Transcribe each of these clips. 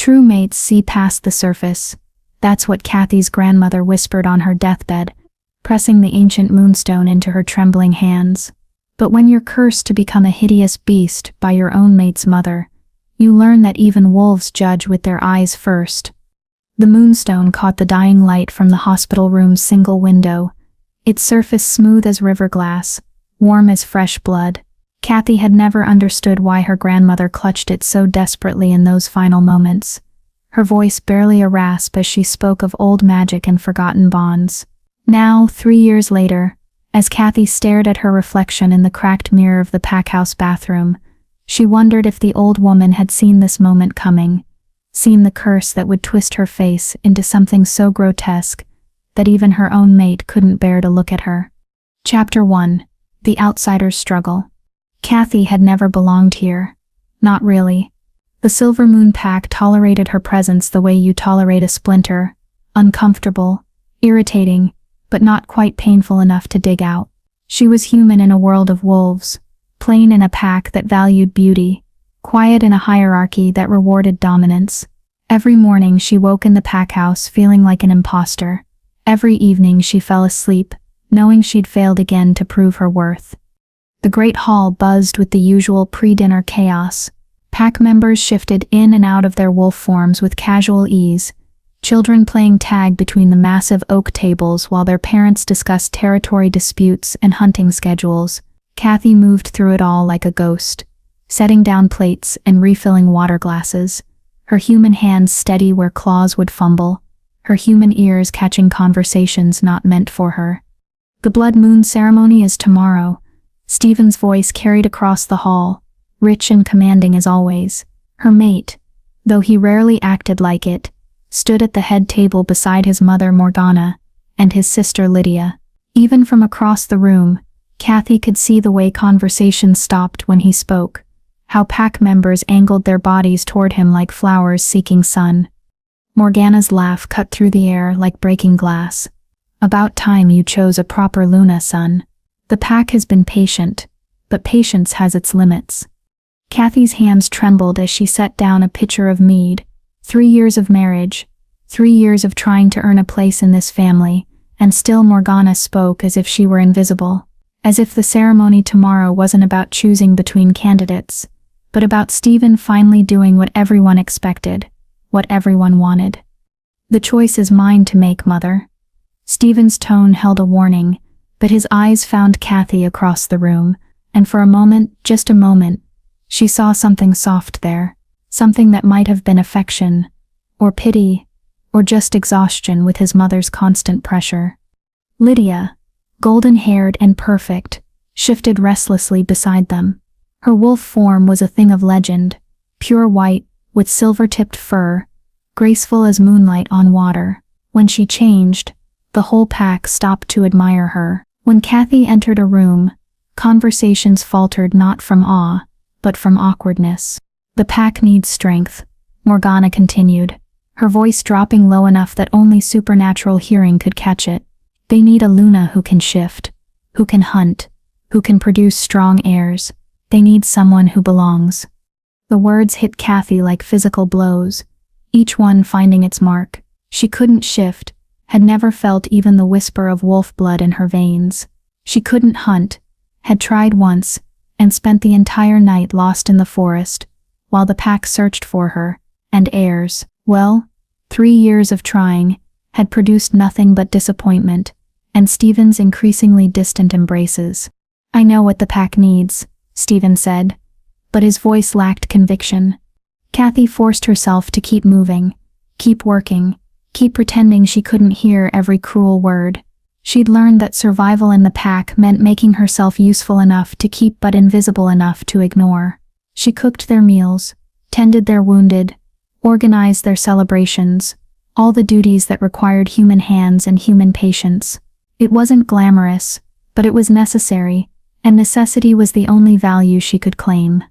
True mates see past the surface. That's what Kathy's grandmother whispered on her deathbed, pressing the ancient moonstone into her trembling hands. But when you're cursed to become a hideous beast by your own mate's mother, you learn that even wolves judge with their eyes first. The moonstone caught the dying light from the hospital room's single window, its surface smooth as river glass, warm as fresh blood. Kathy had never understood why her grandmother clutched it so desperately in those final moments, her voice barely a rasp as she spoke of old magic and forgotten bonds. Now, 3 years later, as Kathy stared at her reflection in the cracked mirror of the packhouse bathroom, she wondered if the old woman had seen this moment coming, seen the curse that would twist her face into something so grotesque that even her own mate couldn't bear to look at her. Chapter 1. The Outsider's Struggle. Kathy had never belonged here. Not really. The Silver Moon Pack tolerated her presence the way you tolerate a splinter, uncomfortable, irritating, but not quite painful enough to dig out. She was human in a world of wolves, plain in a pack that valued beauty, quiet in a hierarchy that rewarded dominance. Every morning she woke in the packhouse feeling like an imposter. Every evening she fell asleep, knowing she'd failed again to prove her worth. The great hall buzzed with the usual pre-dinner chaos. Pack members shifted in and out of their wolf forms with casual ease, children playing tag between the massive oak tables while their parents discussed territory disputes and hunting schedules. Kathy moved through it all like a ghost, setting down plates and refilling water glasses, her human hands steady where claws would fumble, her human ears catching conversations not meant for her. The blood moon ceremony is tomorrow. Stephen's voice carried across the hall, rich and commanding as always. Her mate, though he rarely acted like it, stood at the head table beside his mother Morgana and his sister Lydia. Even from across the room, Kathy could see the way conversation stopped when he spoke, how pack members angled their bodies toward him like flowers seeking sun. Morgana's laugh cut through the air like breaking glass. About time you chose a proper Luna, son. The pack has been patient, but patience has its limits. Kathy's hands trembled as she set down a pitcher of mead. 3 years of marriage, 3 years of trying to earn a place in this family, and still Morgana spoke as if she were invisible. As if the ceremony tomorrow wasn't about choosing between candidates, but about Stephen finally doing what everyone expected, what everyone wanted. The choice is mine to make, mother. Stephen's tone held a warning, but his eyes found Kathy across the room, and for a moment, just a moment, she saw something soft there, something that might have been affection, or pity, or just exhaustion with his mother's constant pressure. Lydia, golden-haired and perfect, shifted restlessly beside them. Her wolf form was a thing of legend, pure white, with silver-tipped fur, graceful as moonlight on water. When she changed, the whole pack stopped to admire her. When Kathy entered a room, conversations faltered not from awe, but from awkwardness. The pack needs strength, Morgana continued, her voice dropping low enough that only supernatural hearing could catch it. They need a Luna who can shift, who can hunt, who can produce strong heirs. They need someone who belongs. The words hit Kathy like physical blows, each one finding its mark. She couldn't shift, had never felt even the whisper of wolf blood in her veins. She couldn't hunt, had tried once, and spent the entire night lost in the forest, while the pack searched for her, and heirs. Well, 3 years of trying had produced nothing but disappointment, and Stephen's increasingly distant embraces. I know what the pack needs, Stephen said, but his voice lacked conviction. Kathy forced herself to keep moving, keep working, keep pretending she couldn't hear every cruel word. She'd learned that survival in the pack meant making herself useful enough to keep but invisible enough to ignore. She cooked their meals, tended their wounded, organized their celebrations, all the duties that required human hands and human patience. It wasn't glamorous, but it was necessary, and necessity was the only value she could claim.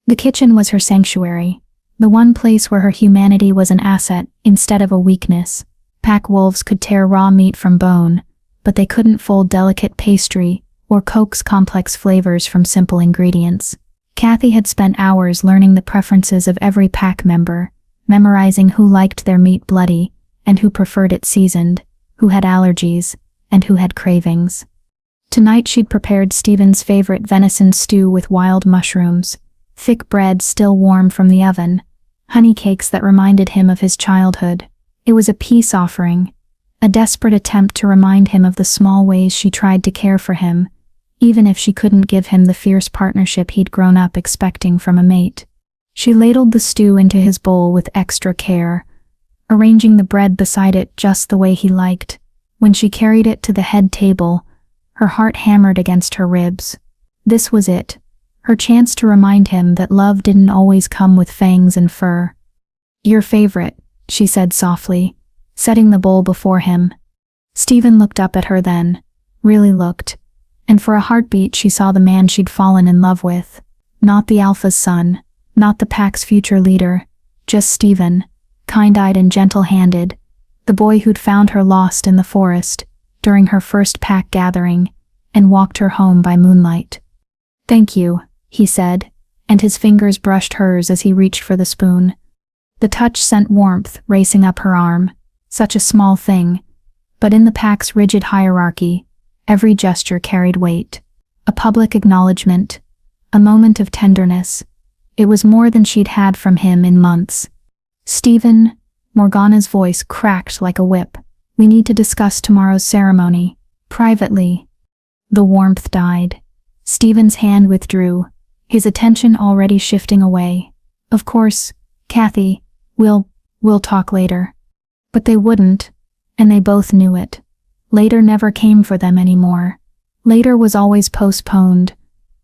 The kitchen was her sanctuary, the one place where her humanity was an asset instead of a weakness. Pack wolves could tear raw meat from bone, but they couldn't fold delicate pastry or coax complex flavors from simple ingredients. Kathy had spent hours learning the preferences of every pack member, memorizing who liked their meat bloody, and who preferred it seasoned, who had allergies, and who had cravings. Tonight she'd prepared Stephen's favorite venison stew with wild mushrooms, thick bread still warm from the oven, honey cakes that reminded him of his childhood. It was a peace offering, a desperate attempt to remind him of the small ways she tried to care for him, even if she couldn't give him the fierce partnership he'd grown up expecting from a mate. She ladled the stew into his bowl with extra care, arranging the bread beside it just the way he liked. When she carried it to the head table, her heart hammered against her ribs. This was it, her chance to remind him that love didn't always come with fangs and fur. "Your favorite," she said softly, setting the bowl before him. Stephen looked up at her then, really looked, and for a heartbeat she saw the man she'd fallen in love with. Not the alpha's son, not the pack's future leader, just Stephen, kind-eyed and gentle-handed, the boy who'd found her lost in the forest during her first pack gathering and walked her home by moonlight. "Thank you," he said, and his fingers brushed hers as he reached for the spoon. The touch sent warmth racing up her arm, such a small thing, but in the pack's rigid hierarchy, every gesture carried weight. A public acknowledgement, a moment of tenderness. It was more than she'd had from him in months. "Stephen," Morgana's voice cracked like a whip, "we need to discuss tomorrow's ceremony, privately." The warmth died. Stephen's hand withdrew, his attention already shifting away. "Of course, Kathy, we'll talk later." But they wouldn't, and they both knew it. Later never came for them anymore. Later was always postponed,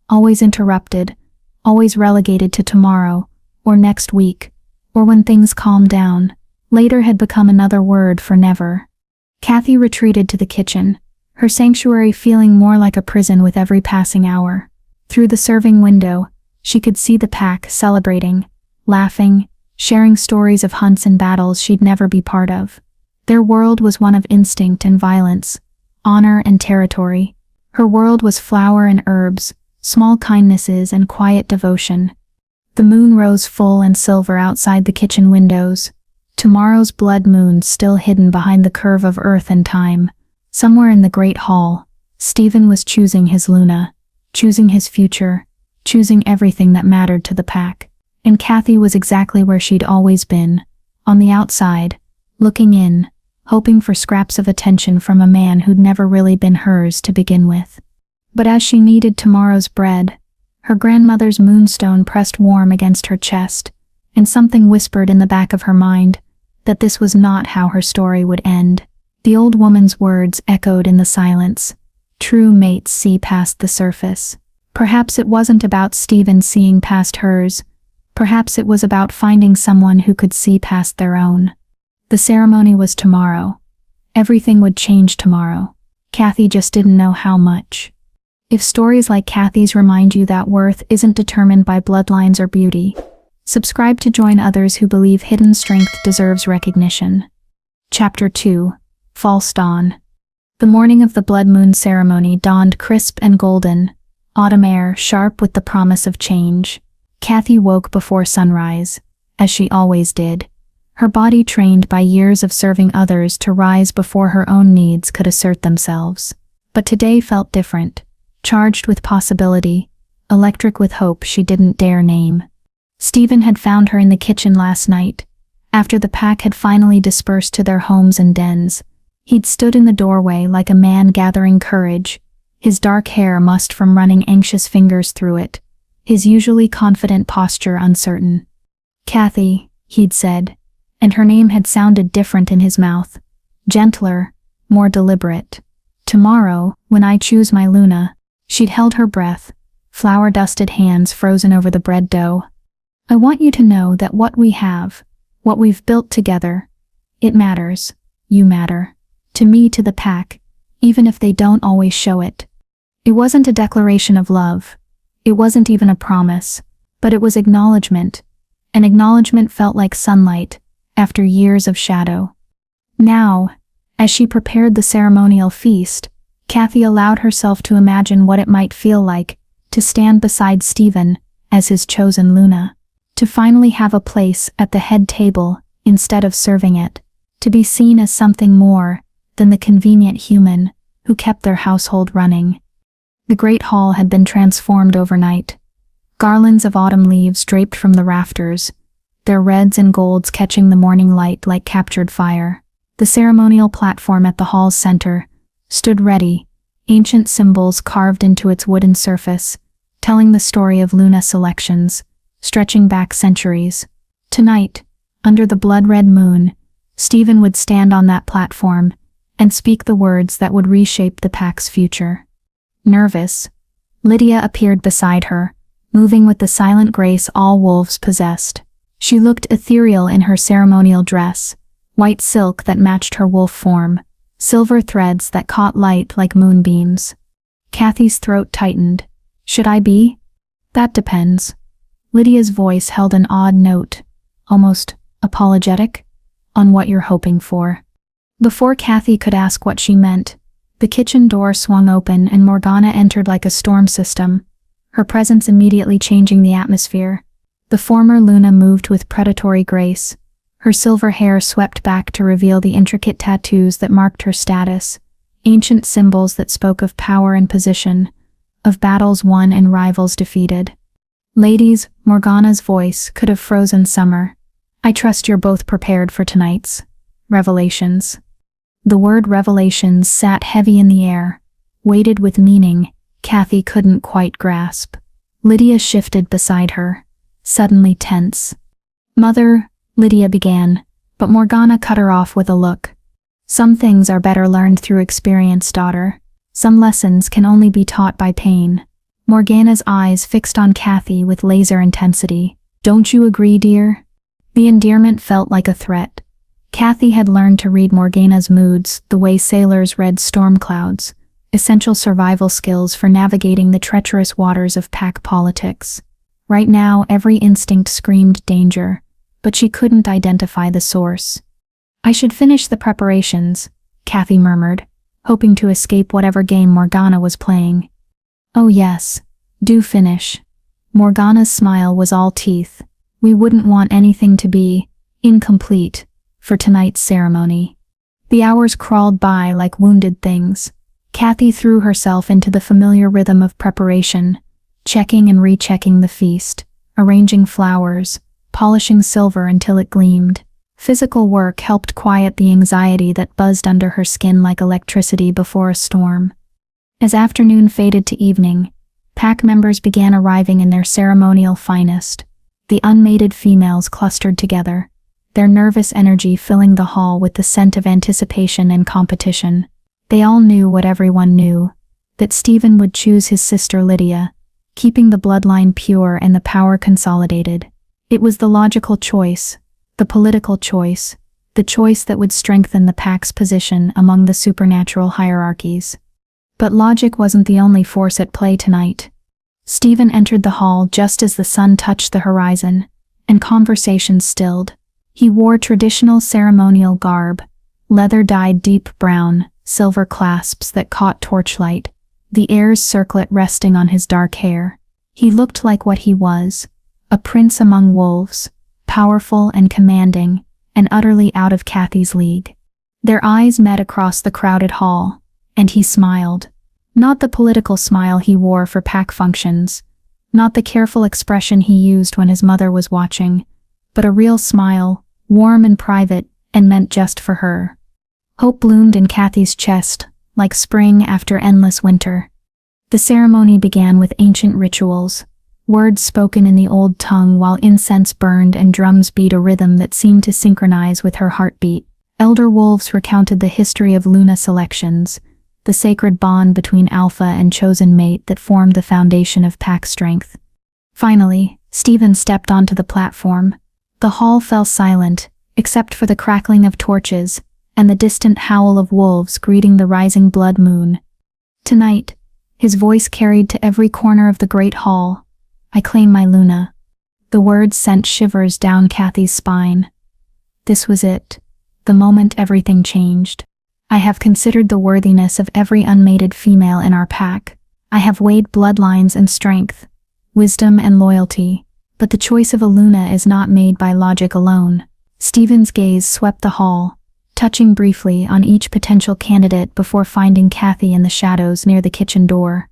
always interrupted, always relegated to tomorrow, or next week, or when things calmed down. Later had become another word for never. Kathy retreated to the kitchen, her sanctuary feeling more like a prison with every passing hour. Through the serving window, she could see the pack celebrating, laughing, sharing stories of hunts and battles she'd never be part of. Their world was one of instinct and violence, honor and territory. Her world was flower and herbs, small kindnesses and quiet devotion. The moon rose full and silver outside the kitchen windows. Tomorrow's blood moon still hidden behind the curve of earth and time. Somewhere in the great hall, Stephen was choosing his Luna, choosing his future, choosing everything that mattered to the pack. And Kathy was exactly where she'd always been, on the outside, looking in, hoping for scraps of attention from a man who'd never really been hers to begin with. But as she kneaded tomorrow's bread, her grandmother's moonstone pressed warm against her chest, and something whispered in the back of her mind that this was not how her story would end. The old woman's words echoed in the silence. True mates see past the surface. Perhaps it wasn't about Stephen seeing past hers. Perhaps it was about finding someone who could see past their own. The ceremony was tomorrow. Everything would change tomorrow. Kathy just didn't know how much. If stories like Kathy's remind you that worth isn't determined by bloodlines or beauty, subscribe to join others who believe hidden strength deserves recognition. Chapter 2. False Dawn. The morning of the blood moon ceremony dawned crisp and golden, autumn air sharp with the promise of change. Kathy woke before sunrise, as she always did, her body trained by years of serving others to rise before her own needs could assert themselves. But today felt different, charged with possibility, electric with hope she didn't dare name. Stephen had found her in the kitchen last night, after the pack had finally dispersed to their homes and dens. He'd stood in the doorway like a man gathering courage, his dark hair mussed from running anxious fingers through it, his usually confident posture uncertain. "Kathy," he'd said, and her name had sounded different in his mouth, gentler, more deliberate. "Tomorrow, when I choose my Luna," she'd held her breath, flour-dusted hands frozen over the bread dough. "I want you to know that what we have, what we've built together, it matters. You matter. To me, to the pack, even if they don't always show it." It wasn't a declaration of love. It wasn't even a promise, but it was acknowledgement. And acknowledgement felt like sunlight, after years of shadow. Now, as she prepared the ceremonial feast, Kathy allowed herself to imagine what it might feel like to stand beside Stephen as his chosen Luna. To finally have a place at the head table instead of serving it. To be seen as something more than the convenient human who kept their household running. The great hall had been transformed overnight. Garlands of autumn leaves draped from the rafters, their reds and golds catching the morning light like captured fire. The ceremonial platform at the hall's center stood ready, ancient symbols carved into its wooden surface, telling the story of Luna selections, stretching back centuries. Tonight, under the blood-red moon, Stephen would stand on that platform and speak the words that would reshape the pack's future. Nervous, Lydia appeared beside her, moving with the silent grace all wolves possessed. She looked ethereal in her ceremonial dress, white silk that matched her wolf form, silver threads that caught light like moonbeams. Kathy's throat tightened. Should I be? That depends. Lydia's voice held an odd note, almost apologetic, on what you're hoping for. Before Kathy could ask what she meant, the kitchen door swung open and Morgana entered like a storm system, her presence immediately changing the atmosphere. The former Luna moved with predatory grace, her silver hair swept back to reveal the intricate tattoos that marked her status, ancient symbols that spoke of power and position, of battles won and rivals defeated. Ladies, Morgana's voice could have frozen summer. I trust you're both prepared for tonight's revelations. The word revelations sat heavy in the air, weighted with meaning Kathy couldn't quite grasp. Lydia shifted beside her, suddenly tense. Mother, Lydia began, but Morgana cut her off with a look. Some things are better learned through experience, daughter. Some lessons can only be taught by pain. Morgana's eyes fixed on Kathy with laser intensity. Don't you agree, dear? The endearment felt like a threat. Kathy had learned to read Morgana's moods the way sailors read storm clouds, essential survival skills for navigating the treacherous waters of pack politics. Right now, every instinct screamed danger, but she couldn't identify the source. I should finish the preparations, Kathy murmured, hoping to escape whatever game Morgana was playing. Oh yes, do finish. Morgana's smile was all teeth. We wouldn't want anything to be incomplete for tonight's ceremony. The hours crawled by like wounded things. Kathy threw herself into the familiar rhythm of preparation, checking and rechecking the feast, arranging flowers, polishing silver until it gleamed. Physical work helped quiet the anxiety that buzzed under her skin like electricity before a storm. As afternoon faded to evening, pack members began arriving in their ceremonial finest. The unmated females clustered together, their nervous energy filling the hall with the scent of anticipation and competition. They all knew what everyone knew, that Stephen would choose his sister Lydia, keeping the bloodline pure and the power consolidated. It was the logical choice, the political choice, the choice that would strengthen the pack's position among the supernatural hierarchies. But logic wasn't the only force at play tonight. Stephen entered the hall just as the sun touched the horizon, and conversations stilled. He wore traditional ceremonial garb, leather dyed deep brown, silver clasps that caught torchlight, the heir's circlet resting on his dark hair. He looked like what he was, a prince among wolves, powerful and commanding, and utterly out of Kathy's league. Their eyes met across the crowded hall, and he smiled. Not the political smile he wore for pack functions, not the careful expression he used when his mother was watching, but a real smile, warm and private, and meant just for her. Hope bloomed in Kathy's chest, like spring after endless winter. The ceremony began with ancient rituals, words spoken in the old tongue while incense burned and drums beat a rhythm that seemed to synchronize with her heartbeat. Elder wolves recounted the history of Luna selections, the sacred bond between alpha and chosen mate that formed the foundation of pack strength. Finally, Stephen stepped onto the platform. The hall fell silent, except for the crackling of torches and the distant howl of wolves greeting the rising blood moon. Tonight, his voice carried to every corner of the great hall, I claim my Luna. The words sent shivers down Kathy's spine. This was it, the moment everything changed. I have considered the worthiness of every unmated female in our pack. I have weighed bloodlines and strength, wisdom and loyalty, But the choice of a Luna is not made by logic alone. Stephen's gaze swept the hall, touching briefly on each potential candidate before finding Kathy in the shadows near the kitchen door.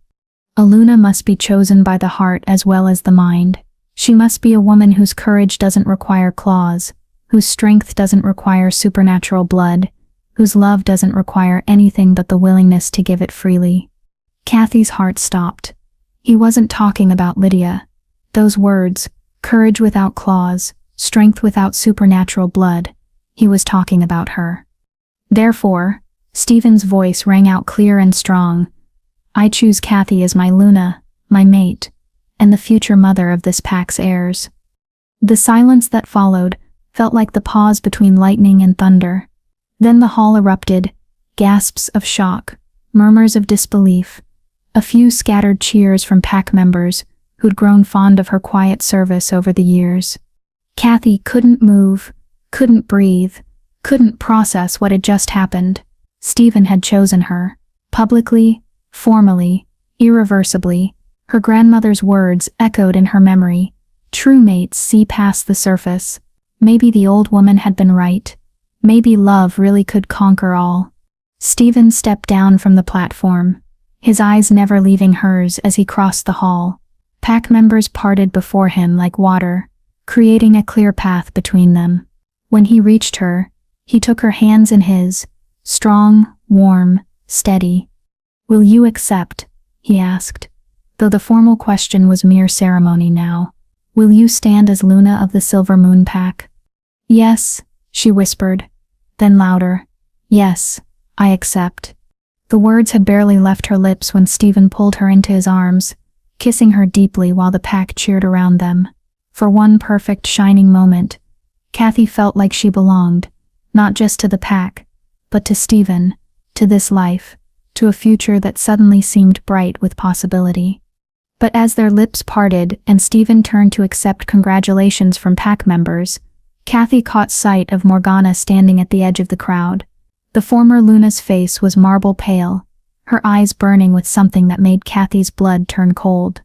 A Luna must be chosen by the heart as well as the mind. She must be a woman whose courage doesn't require claws, whose strength doesn't require supernatural blood, whose love doesn't require anything but the willingness to give it freely. Kathy's heart stopped. He wasn't talking about Lydia. Those words, courage without claws, strength without supernatural blood, he was talking about her. Therefore, Stephen's voice rang out clear and strong. I choose Kathy as my Luna, my mate, and the future mother of this pack's heirs. The silence that followed felt like the pause between lightning and thunder. Then the hall erupted, gasps of shock, murmurs of disbelief, a few scattered cheers from pack members who'd grown fond of her quiet service over the years. Kathy couldn't move, couldn't breathe, couldn't process what had just happened. Stephen had chosen her, publicly, formally, irreversibly. Her grandmother's words echoed in her memory. True mates see past the surface. Maybe the old woman had been right. Maybe love really could conquer all. Stephen stepped down from the platform, his eyes never leaving hers as he crossed the hall. Pack members parted before him like water, creating a clear path between them. When he reached her, he took her hands in his, strong, warm, steady. Will you accept? He asked, though the formal question was mere ceremony now. Will you stand as Luna of the Silver Moon Pack? Yes, she whispered. Then louder. Yes, I accept. The words had barely left her lips when Stephen pulled her into his arms, kissing her deeply while the pack cheered around them. For one perfect shining moment, Kathy felt like she belonged, not just to the pack, but to Stephen, to this life, to a future that suddenly seemed bright with possibility. But as their lips parted and Stephen turned to accept congratulations from pack members, Kathy caught sight of Morgana standing at the edge of the crowd. The former Luna's face was marble pale, her eyes burning with something that made Kathy's blood turn cold.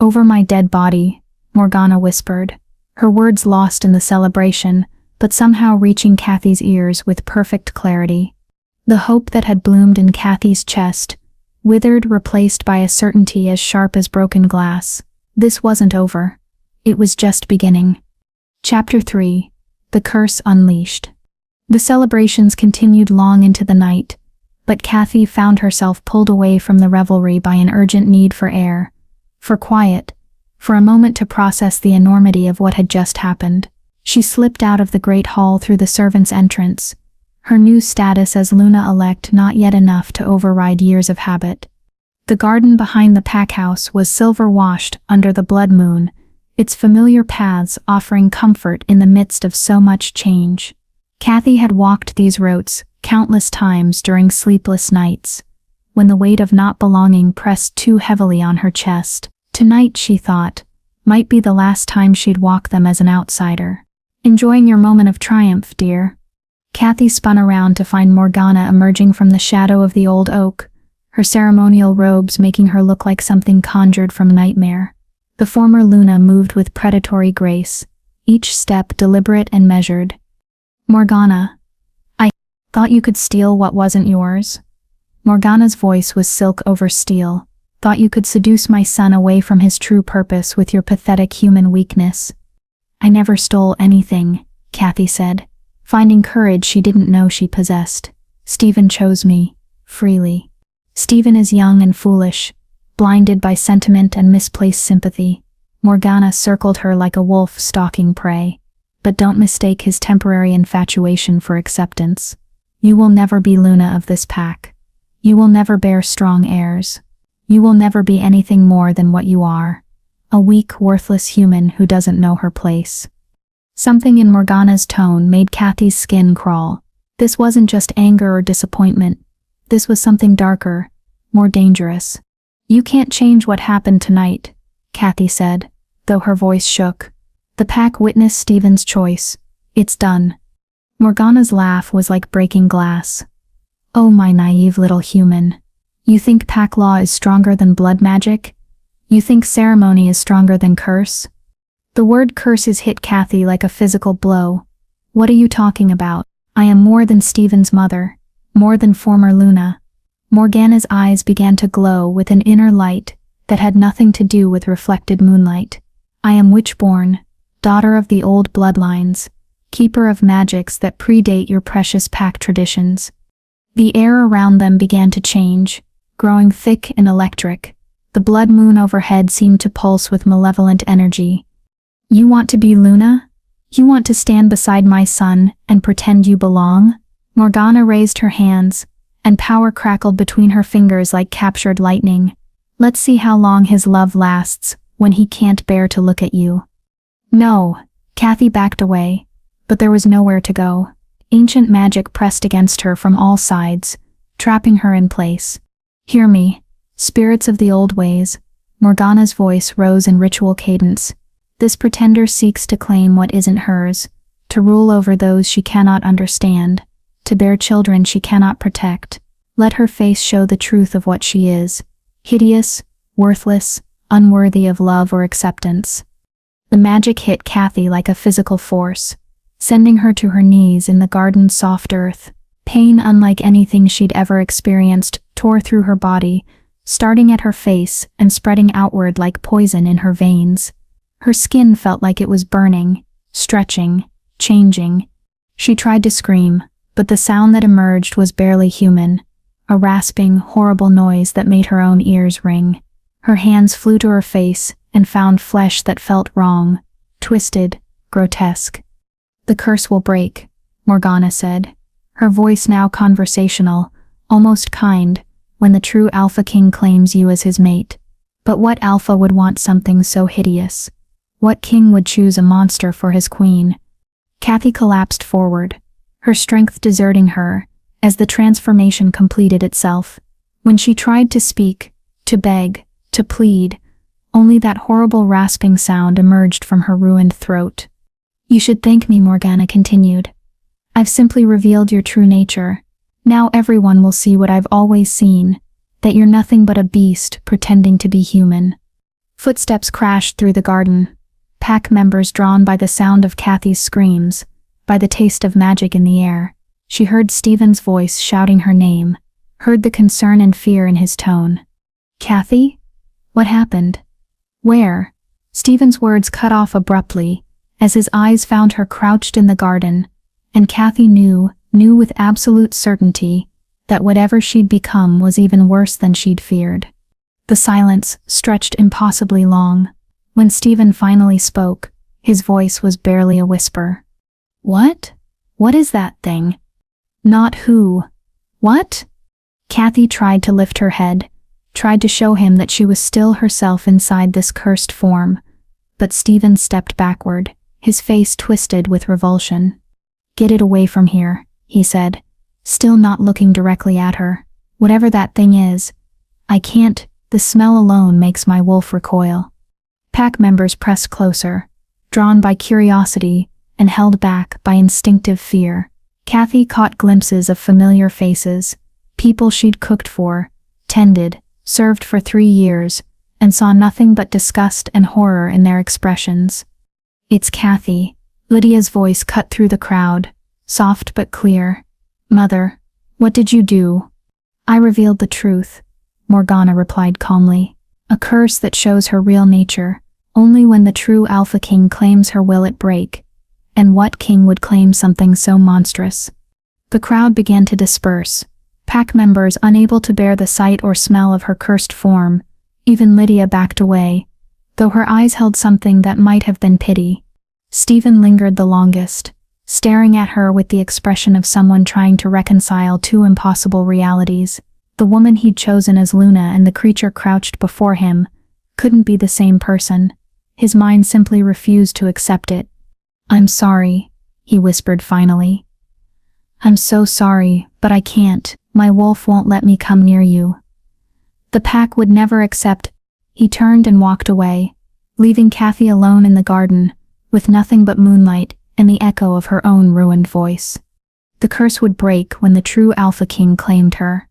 Over my dead body, Morgana whispered, her words lost in the celebration, but somehow reaching Kathy's ears with perfect clarity. The hope that had bloomed in Kathy's chest, withered, replaced by a certainty as sharp as broken glass. This wasn't over. It was just beginning. Chapter 3. The Curse Unleashed. The celebrations continued long into the night, but Kathy found herself pulled away from the revelry by an urgent need for air, for quiet, for a moment to process the enormity of what had just happened. She slipped out of the great hall through the servants' entrance, her new status as Luna-elect not yet enough to override years of habit. The garden behind the pack house was silver-washed under the blood moon, its familiar paths offering comfort in the midst of so much change. Kathy had walked these routes countless times during sleepless nights, when the weight of not belonging pressed too heavily on her chest. Tonight, she thought, might be the last time she'd walk them as an outsider. Enjoying your moment of triumph, dear? Kathy spun around to find Morgana emerging from the shadow of the old oak, her ceremonial robes making her look like something conjured from nightmare. The former Luna moved with predatory grace, each step deliberate and measured. Morgana, I thought you could steal what wasn't yours. Morgana's voice was silk over steel. Thought you could seduce my son away from his true purpose with your pathetic human weakness. I never stole anything, Kathy said, finding courage she didn't know she possessed. Stephen chose me, freely. Stephen is young and foolish, blinded by sentiment and misplaced sympathy. Morgana circled her like a wolf stalking prey. But don't mistake his temporary infatuation for acceptance. You will never be Luna of this pack. You will never bear strong heirs. You will never be anything more than what you are. A weak, worthless human who doesn't know her place. Something in Morgana's tone made Kathy's skin crawl. This wasn't just anger or disappointment. This was something darker, more dangerous. You can't change what happened tonight, Kathy said, though her voice shook. The pack witnessed Stephen's choice. It's done. Morgana's laugh was like breaking glass. Oh, my naive little human. You think pack law is stronger than blood magic? You think ceremony is stronger than curse? The word curses hit Kathy like a physical blow. What are you talking about? I am more than Stephen's mother, more than former Luna. Morgana's eyes began to glow with an inner light that had nothing to do with reflected moonlight. I am witch-born, daughter of the old bloodlines, keeper of magics that predate your precious pack traditions. The air around them began to change, growing thick and electric. The blood moon overhead seemed to pulse with malevolent energy. You want to be Luna? You want to stand beside my son and pretend you belong? Morgana raised her hands, and power crackled between her fingers like captured lightning. Let's see how long his love lasts when he can't bear to look at you. No, Kathy backed away, but there was nowhere to go. Ancient magic pressed against her from all sides, trapping her in place. Hear me, spirits of the old ways. Morgana's voice rose in ritual cadence. This pretender seeks to claim what isn't hers, to rule over those she cannot understand, to bear children she cannot protect. Let her face show the truth of what she is: hideous, worthless, unworthy of love or acceptance. The magic hit Kathy like a physical force, sending her to her knees in the garden's soft earth. Pain unlike anything she'd ever experienced tore through her body, starting at her face and spreading outward like poison in her veins. Her skin felt like it was burning, stretching, changing. She tried to scream, but the sound that emerged was barely human, a rasping, horrible noise that made her own ears ring. Her hands flew to her face and found flesh that felt wrong, twisted, grotesque. The curse will break, Morgana said, her voice now conversational, almost kind, when the true Alpha King claims you as his mate. But what alpha would want something so hideous? What king would choose a monster for his queen? Kathy collapsed forward, her strength deserting her as the transformation completed itself. When she tried to speak, to beg, to plead, only that horrible rasping sound emerged from her ruined throat. You should thank me, Morgana continued. I've simply revealed your true nature. Now everyone will see what I've always seen, that you're nothing but a beast pretending to be human. Footsteps crashed through the garden, pack members drawn by the sound of Kathy's screams, by the taste of magic in the air. She heard Stephen's voice shouting her name, heard the concern and fear in his tone. Kathy? What happened? Where? Stephen's words cut off abruptly, as his eyes found her crouched in the garden, and Kathy knew with absolute certainty, that whatever she'd become was even worse than she'd feared. The silence stretched impossibly long. When Stephen finally spoke, his voice was barely a whisper. What? What is that thing? Not who. What? Kathy tried to lift her head, tried to show him that she was still herself inside this cursed form, but Stephen stepped backward, his face twisted with revulsion. Get it away from here, he said, still not looking directly at her. Whatever that thing is, I can't, the smell alone makes my wolf recoil. Pack members pressed closer, drawn by curiosity and held back by instinctive fear. Kathy caught glimpses of familiar faces, people she'd cooked for, tended, served for 3 years, and saw nothing but disgust and horror in their expressions. It's Kathy. Lydia's voice cut through the crowd, soft but clear. Mother, what did you do? I revealed the truth, Morgana replied calmly. A curse that shows her real nature. Only when the true Alpha King claims her will it break. And what king would claim something so monstrous? The crowd began to disperse, pack members unable to bear the sight or smell of her cursed form. Even Lydia backed away, though her eyes held something that might have been pity. Stephen lingered the longest, staring at her with the expression of someone trying to reconcile 2 impossible realities. The woman he'd chosen as Luna and the creature crouched before him couldn't be the same person. His mind simply refused to accept it. I'm sorry, he whispered finally. I'm so sorry, but I can't. My wolf won't let me come near you. The pack would never accept. He turned and walked away, leaving Kathy alone in the garden, with nothing but moonlight and the echo of her own ruined voice. The curse would break when the true Alpha King claimed her.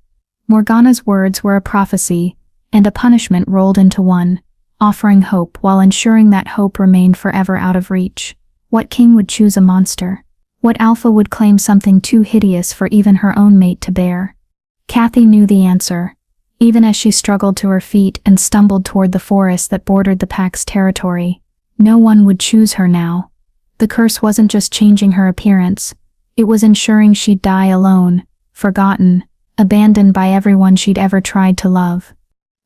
Morgana's words were a prophecy, and a punishment rolled into one, offering hope while ensuring that hope remained forever out of reach. What king would choose a monster? What alpha would claim something too hideous for even her own mate to bear? Kathy knew the answer, even as she struggled to her feet and stumbled toward the forest that bordered the pack's territory. No one would choose her now. The curse wasn't just changing her appearance, it was ensuring she'd die alone, forgotten, abandoned by everyone she'd ever tried to love.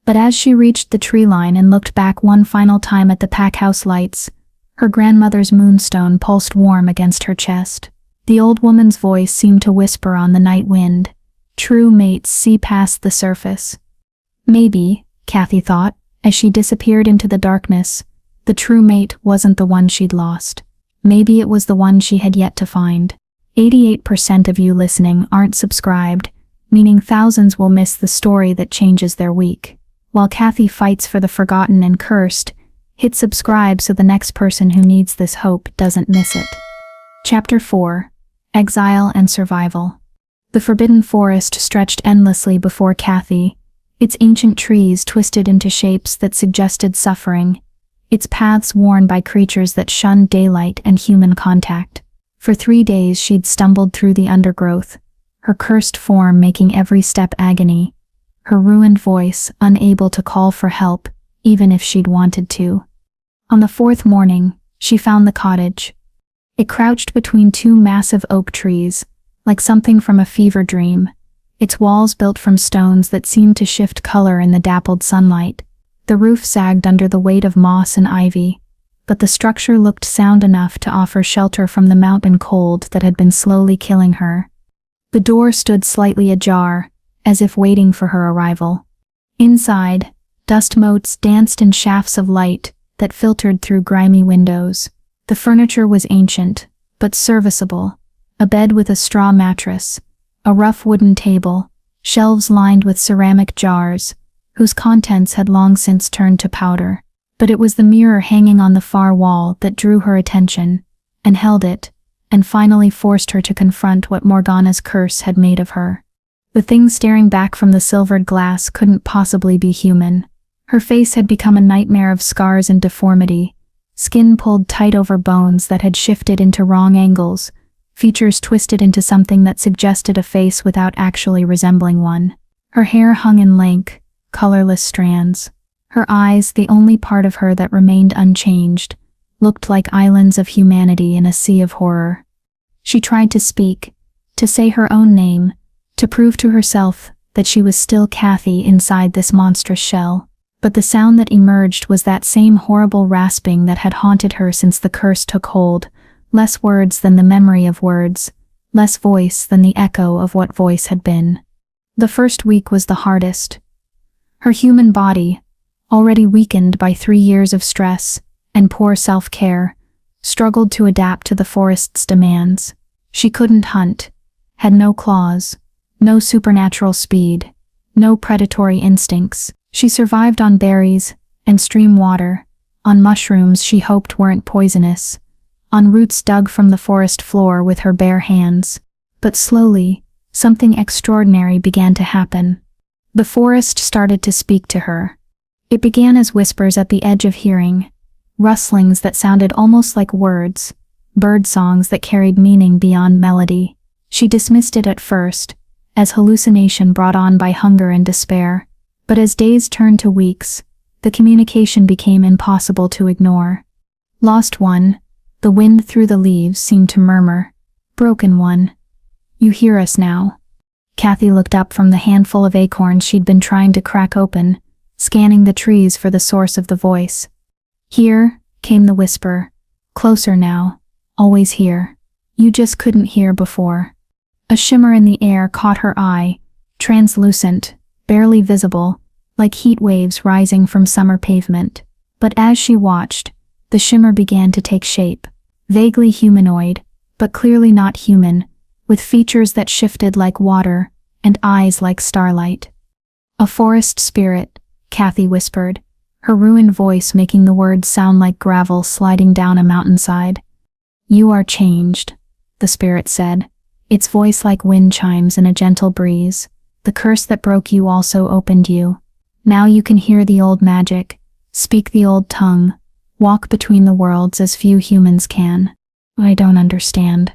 But as she reached the tree line and looked back one final time at the pack house lights, her grandmother's moonstone pulsed warm against her chest. The old woman's voice seemed to whisper on the night wind, "True mates see past the surface." Maybe, Kathy thought, as she disappeared into the darkness, the true mate wasn't the one she'd lost. Maybe it was the one she had yet to find. 88% of you listening aren't subscribed, meaning thousands will miss the story that changes their week. While Kathy fights for the forgotten and cursed, hit subscribe so the next person who needs this hope doesn't miss it. Chapter 4: Exile and Survival. The forbidden forest stretched endlessly before Kathy, its ancient trees twisted into shapes that suggested suffering, its paths worn by creatures that shunned daylight and human contact. For 3 days she'd stumbled through the undergrowth, her cursed form making every step agony, her ruined voice unable to call for help, even if she'd wanted to. On the 4th morning, she found the cottage. It crouched between 2 massive oak trees, like something from a fever dream, its walls built from stones that seemed to shift color in the dappled sunlight. The roof sagged under the weight of moss and ivy, but the structure looked sound enough to offer shelter from the mountain cold that had been slowly killing her. The door stood slightly ajar, as if waiting for her arrival. Inside, dust motes danced in shafts of light that filtered through grimy windows. The furniture was ancient, but serviceable. A bed with a straw mattress, a rough wooden table, shelves lined with ceramic jars, whose contents had long since turned to powder. But it was the mirror hanging on the far wall that drew her attention, and held it, and finally forced her to confront what Morgana's curse had made of her. The thing staring back from the silvered glass couldn't possibly be human. Her face had become a nightmare of scars and deformity, skin pulled tight over bones that had shifted into wrong angles, features twisted into something that suggested a face without actually resembling one. Her hair hung in lank, colorless strands. Her eyes, the only part of her that remained unchanged, looked like islands of humanity in a sea of horror. She tried to speak, to say her own name, to prove to herself that she was still Kathy inside this monstrous shell. But the sound that emerged was that same horrible rasping that had haunted her since the curse took hold, less words than the memory of words, less voice than the echo of what voice had been. The first week was the hardest. Her human body, already weakened by 3 years of stress and poor self-care, struggled to adapt to the forest's demands. She couldn't hunt, had no claws, no supernatural speed, no predatory instincts. She survived on berries and stream water, on mushrooms she hoped weren't poisonous, on roots dug from the forest floor with her bare hands. But slowly, something extraordinary began to happen. The forest started to speak to her. It began as whispers at the edge of hearing, rustlings that sounded almost like words, bird songs that carried meaning beyond melody. She dismissed it at first, as hallucination brought on by hunger and despair. But as days turned to weeks, the communication became impossible to ignore. Lost one, the wind through the leaves seemed to murmur. Broken one, you hear us now. Kathy looked up from the handful of acorns she'd been trying to crack open, scanning the trees for the source of the voice. Here, came the whisper. Closer now, always here. You just couldn't hear before. A shimmer in the air caught her eye, translucent, barely visible, like heat waves rising from summer pavement. But as she watched, the shimmer began to take shape, vaguely humanoid, but clearly not human, with features that shifted like water and eyes like starlight. A forest spirit, Kathy whispered, her ruined voice making the words sound like gravel sliding down a mountainside. You are changed, the spirit said, its voice like wind chimes in a gentle breeze. The curse that broke you also opened you. Now you can hear the old magic, Speak the old tongue. Walk between the worlds as few humans can. I don't understand.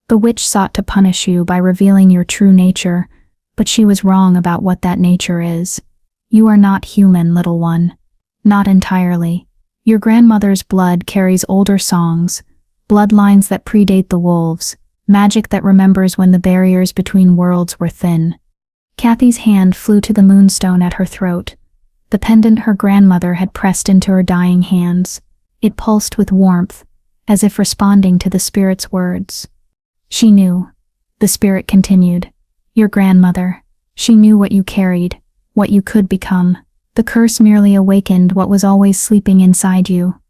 The witch sought to punish you by revealing your true nature, but she was wrong about what that nature is. You are not human, little one. Not entirely. Your grandmother's blood carries older songs, bloodlines that predate the wolves, magic that remembers when the barriers between worlds were thin. Kathy's hand flew to the moonstone at her throat, the pendant her grandmother had pressed into her dying hands. It pulsed with warmth, as if responding to the spirit's words. She knew. The spirit continued. Your grandmother. She knew what you carried, what you could become. The curse merely awakened what was always sleeping inside you.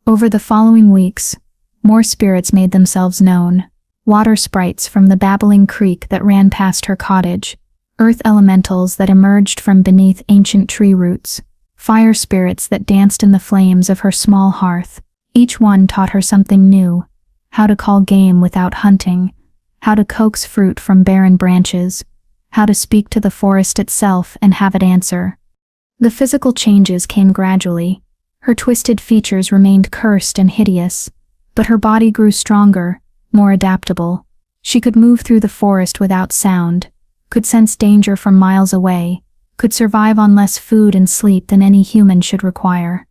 Over the following weeks, more spirits made themselves known. Water sprites from the babbling creek that ran past her cottage, earth elementals that emerged from beneath ancient tree roots, fire spirits that danced in the flames of her small hearth. Each one taught her something new: how to call game without hunting, how to coax fruit from barren branches, how to speak to the forest itself and have it answer. The physical changes came gradually. Her twisted features remained cursed and hideous, but her body grew stronger, more adaptable. She could move through the forest without sound, could sense danger from miles away, could survive on less food and sleep than any human should require.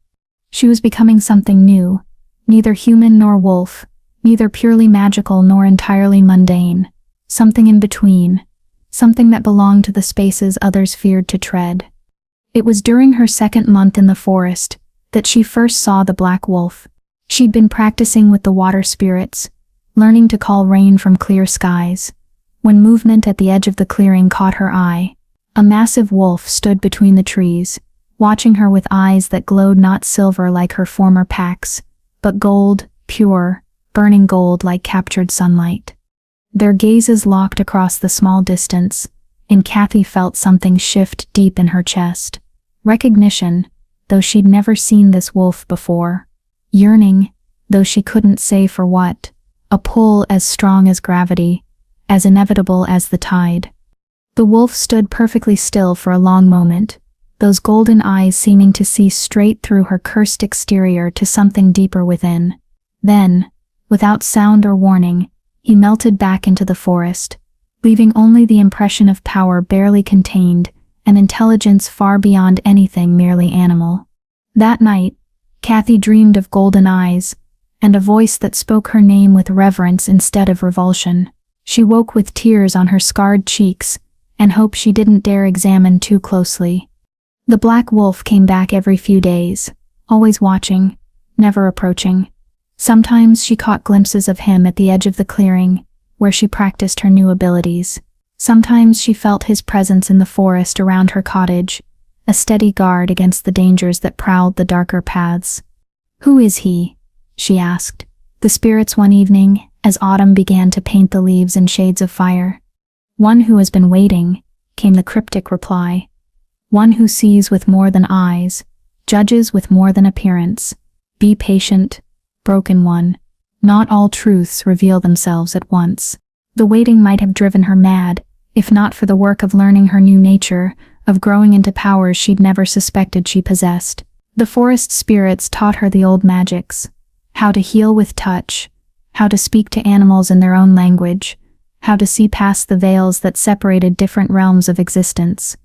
She was becoming something new, neither human nor wolf, neither purely magical nor entirely mundane, something in between, something that belonged to the spaces others feared to tread. It was during her second month in the forest that she first saw the black wolf. She'd been practicing with the water spirits, learning to call rain from clear skies, when movement at the edge of the clearing caught her eye. A massive wolf stood between the trees, watching her with eyes that glowed not silver like her former packs, but gold, pure, burning gold like captured sunlight. Their gazes locked across the small distance, and Kathy felt something shift deep in her chest. Recognition, though she'd never seen this wolf before. Yearning, though she couldn't say for what. A pull as strong as gravity, as inevitable as the tide. The wolf stood perfectly still for a long moment, those golden eyes seeming to see straight through her cursed exterior to something deeper within. Then, without sound or warning, he melted back into the forest, leaving only the impression of power barely contained, an intelligence far beyond anything merely animal. That night, Kathy dreamed of golden eyes, and a voice that spoke her name with reverence instead of revulsion. She woke with tears on her scarred cheeks, and hoped she didn't dare examine too closely. The black wolf came back every few days, always watching, never approaching. Sometimes she caught glimpses of him at the edge of the clearing, where she practiced her new abilities. Sometimes she felt his presence in the forest around her cottage, a steady guard against the dangers that prowled the darker paths. "Who is he?" she asked the spirits one evening, as autumn began to paint the leaves in shades of fire. "One who has been waiting," came the cryptic reply. "One who sees with more than eyes, judges with more than appearance. Be patient, broken one. Not all truths reveal themselves at once." The waiting might have driven her mad, if not for the work of learning her new nature, of growing into powers she'd never suspected she possessed. The forest spirits taught her the old magics: how to heal with touch, how to speak to animals in their own language, how to see past the veils that separated different realms of existence.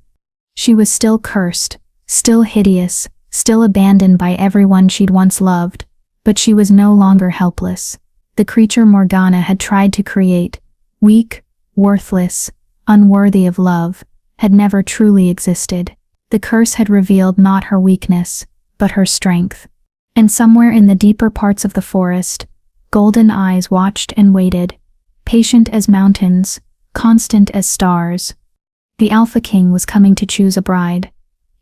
She was still cursed, still hideous, still abandoned by everyone she'd once loved, but she was no longer helpless. The creature Morgana had tried to create, weak, worthless, unworthy of love, had never truly existed. The curse had revealed not her weakness, but her strength. And somewhere in the deeper parts of the forest, golden eyes watched and waited, patient as mountains, constant as stars. The Alpha King was coming to choose a bride.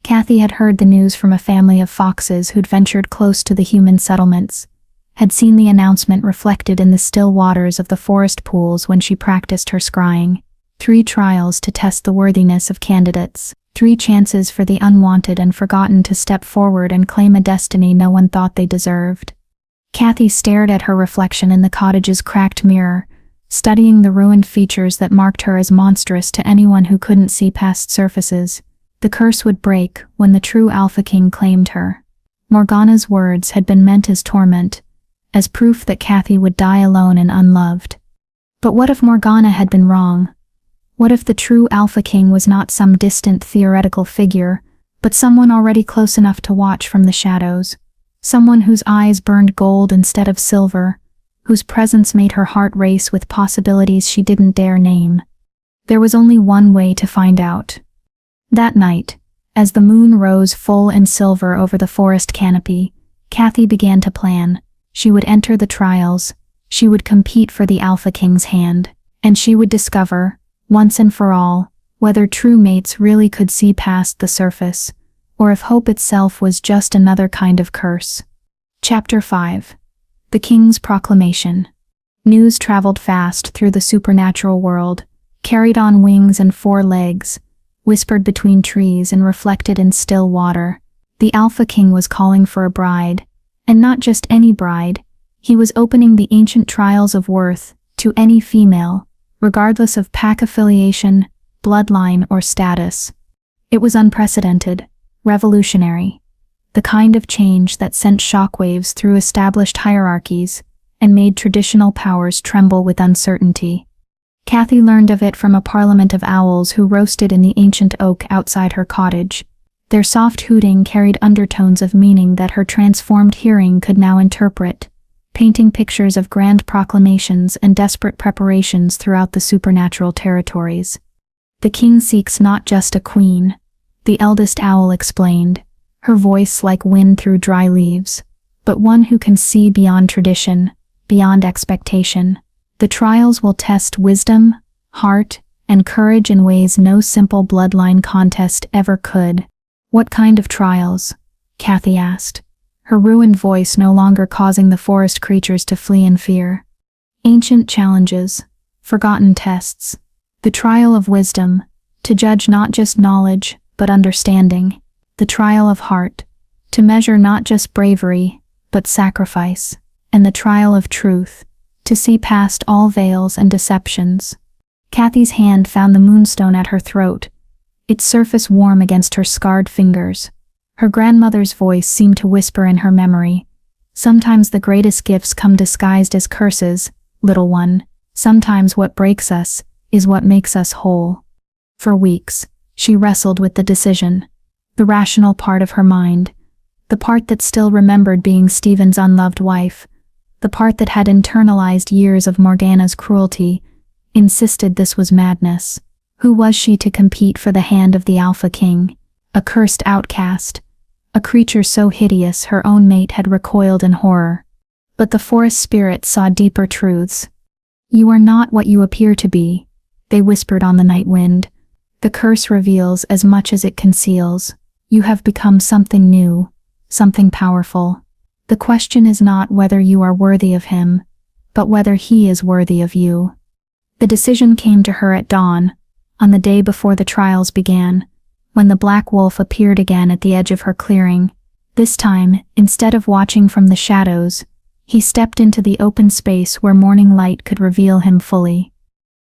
Kathy had heard the news from a family of foxes who'd ventured close to the human settlements, had seen the announcement reflected in the still waters of the forest pools when she practiced her scrying. 3 trials to test the worthiness of candidates, 3 chances for the unwanted and forgotten to step forward and claim a destiny no one thought they deserved. Kathy stared at her reflection in the cottage's cracked mirror, studying the ruined features that marked her as monstrous to anyone who couldn't see past surfaces. The curse would break when the true Alpha King claimed her. Morgana's words had been meant as torment, as proof that Kathy would die alone and unloved. But what if Morgana had been wrong? What if the true Alpha King was not some distant theoretical figure, but someone already close enough to watch from the shadows? Someone whose eyes burned gold instead of silver, whose presence made her heart race with possibilities she didn't dare name. There was only one way to find out. That night, as the moon rose full and silver over the forest canopy, Kathy began to plan. She would enter the trials, she would compete for the Alpha King's hand, and she would discover, once and for all, whether true mates really could see past the surface, or if hope itself was just another kind of curse. Chapter 5. The King's Proclamation. News traveled fast through the supernatural world, carried on wings and 4 legs, whispered between trees and reflected in still water. The Alpha King was calling for a bride, and not just any bride. He was opening the ancient trials of worth to any female, regardless of pack affiliation, bloodline, or status. It was unprecedented, revolutionary, the kind of change that sent shockwaves through established hierarchies and made traditional powers tremble with uncertainty. Kathy learned of it from a parliament of owls who roasted in the ancient oak outside her cottage. Their soft hooting carried undertones of meaning that her transformed hearing could now interpret, painting pictures of grand proclamations and desperate preparations throughout the supernatural territories. The king seeks not just a queen, the eldest owl explained, her voice like wind through dry leaves, but one who can see beyond tradition, beyond expectation. The trials will test wisdom, heart, and courage in ways no simple bloodline contest ever could. What kind of trials? Kathy asked, her ruined voice no longer causing the forest creatures to flee in fear. Ancient challenges, forgotten tests, the trial of wisdom, to judge not just knowledge, but understanding, the trial of heart, to measure not just bravery, but sacrifice, and the trial of truth, to see past all veils and deceptions. Kathy's hand found the moonstone at her throat, its surface warm against her scarred fingers. Her grandmother's voice seemed to whisper in her memory. Sometimes the greatest gifts come disguised as curses, little one. Sometimes what breaks us is what makes us whole. For weeks, she wrestled with the decision. The rational part of her mind, the part that still remembered being Stephen's unloved wife, the part that had internalized years of Morgana's cruelty, insisted this was madness. Who was she to compete for the hand of the Alpha King? A cursed outcast, a creature so hideous her own mate had recoiled in horror. But the forest spirit saw deeper truths. You are not what you appear to be, they whispered on the night wind. The curse reveals as much as it conceals. You have become something new, something powerful. The question is not whether you are worthy of him, but whether he is worthy of you. The decision came to her at dawn, on the day before the trials began, when the black wolf appeared again at the edge of her clearing. This time, instead of watching from the shadows, he stepped into the open space where morning light could reveal him fully.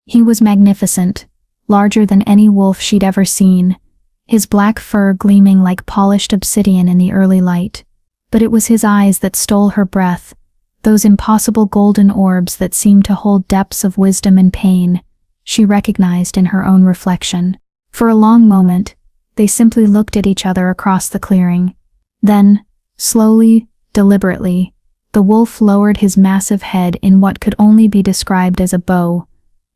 He was magnificent, larger than any wolf she'd ever seen, his black fur gleaming like polished obsidian in the early light. But it was his eyes that stole her breath, those impossible golden orbs that seemed to hold depths of wisdom and pain, she recognized in her own reflection. For a long moment, they simply looked at each other across the clearing. Then, slowly, deliberately, the wolf lowered his massive head in what could only be described as a bow,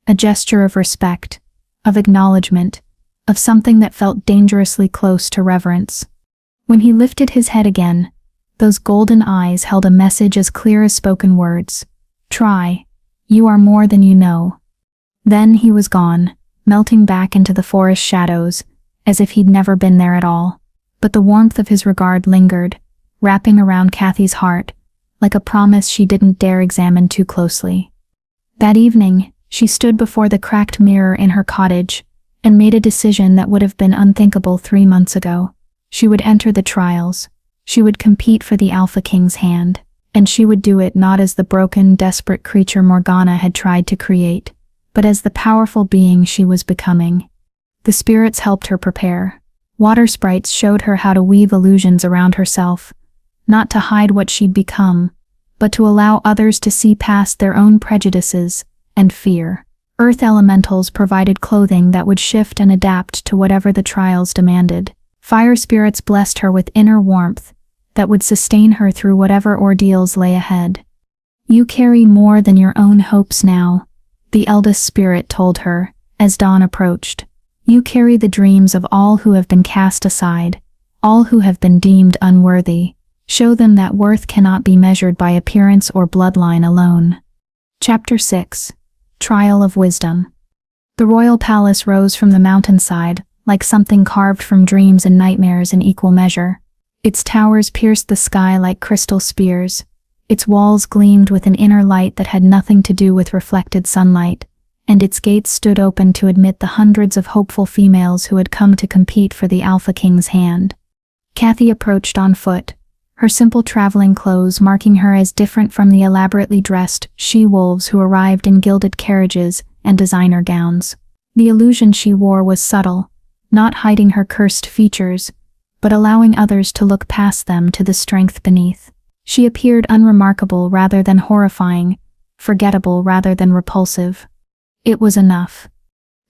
a gesture of respect, of acknowledgement, of something that felt dangerously close to reverence. When he lifted his head again, those golden eyes held a message as clear as spoken words. Try. You are more than you know. Then he was gone, melting back into the forest shadows, as if he'd never been there at all. But the warmth of his regard lingered, wrapping around Kathy's heart, like a promise she didn't dare examine too closely. That evening, she stood before the cracked mirror in her cottage, and made a decision that would have been unthinkable 3 months ago. She would enter the trials. She would compete for the Alpha King's hand, and she would do it not as the broken, desperate creature Morgana had tried to create, but as the powerful being she was becoming. The spirits helped her prepare. Water sprites showed her how to weave illusions around herself, not to hide what she'd become, but to allow others to see past their own prejudices and fear. Earth elementals provided clothing that would shift and adapt to whatever the trials demanded. Fire spirits blessed her with inner warmth that would sustain her through whatever ordeals lay ahead. "You carry more than your own hopes now," the eldest spirit told her as dawn approached. "You carry the dreams of all who have been cast aside, all who have been deemed unworthy. Show them that worth cannot be measured by appearance or bloodline alone." Chapter 6. Trial of Wisdom. The royal palace rose from the mountainside, like something carved from dreams and nightmares in equal measure. Its towers pierced the sky like crystal spears. Its walls gleamed with an inner light that had nothing to do with reflected sunlight, and its gates stood open to admit the hundreds of hopeful females who had come to compete for the Alpha King's hand. Kathy approached on foot, her simple traveling clothes marking her as different from the elaborately dressed she-wolves who arrived in gilded carriages and designer gowns. The illusion she wore was subtle, not hiding her cursed features, but allowing others to look past them to the strength beneath. She appeared unremarkable rather than horrifying, forgettable rather than repulsive. It was enough.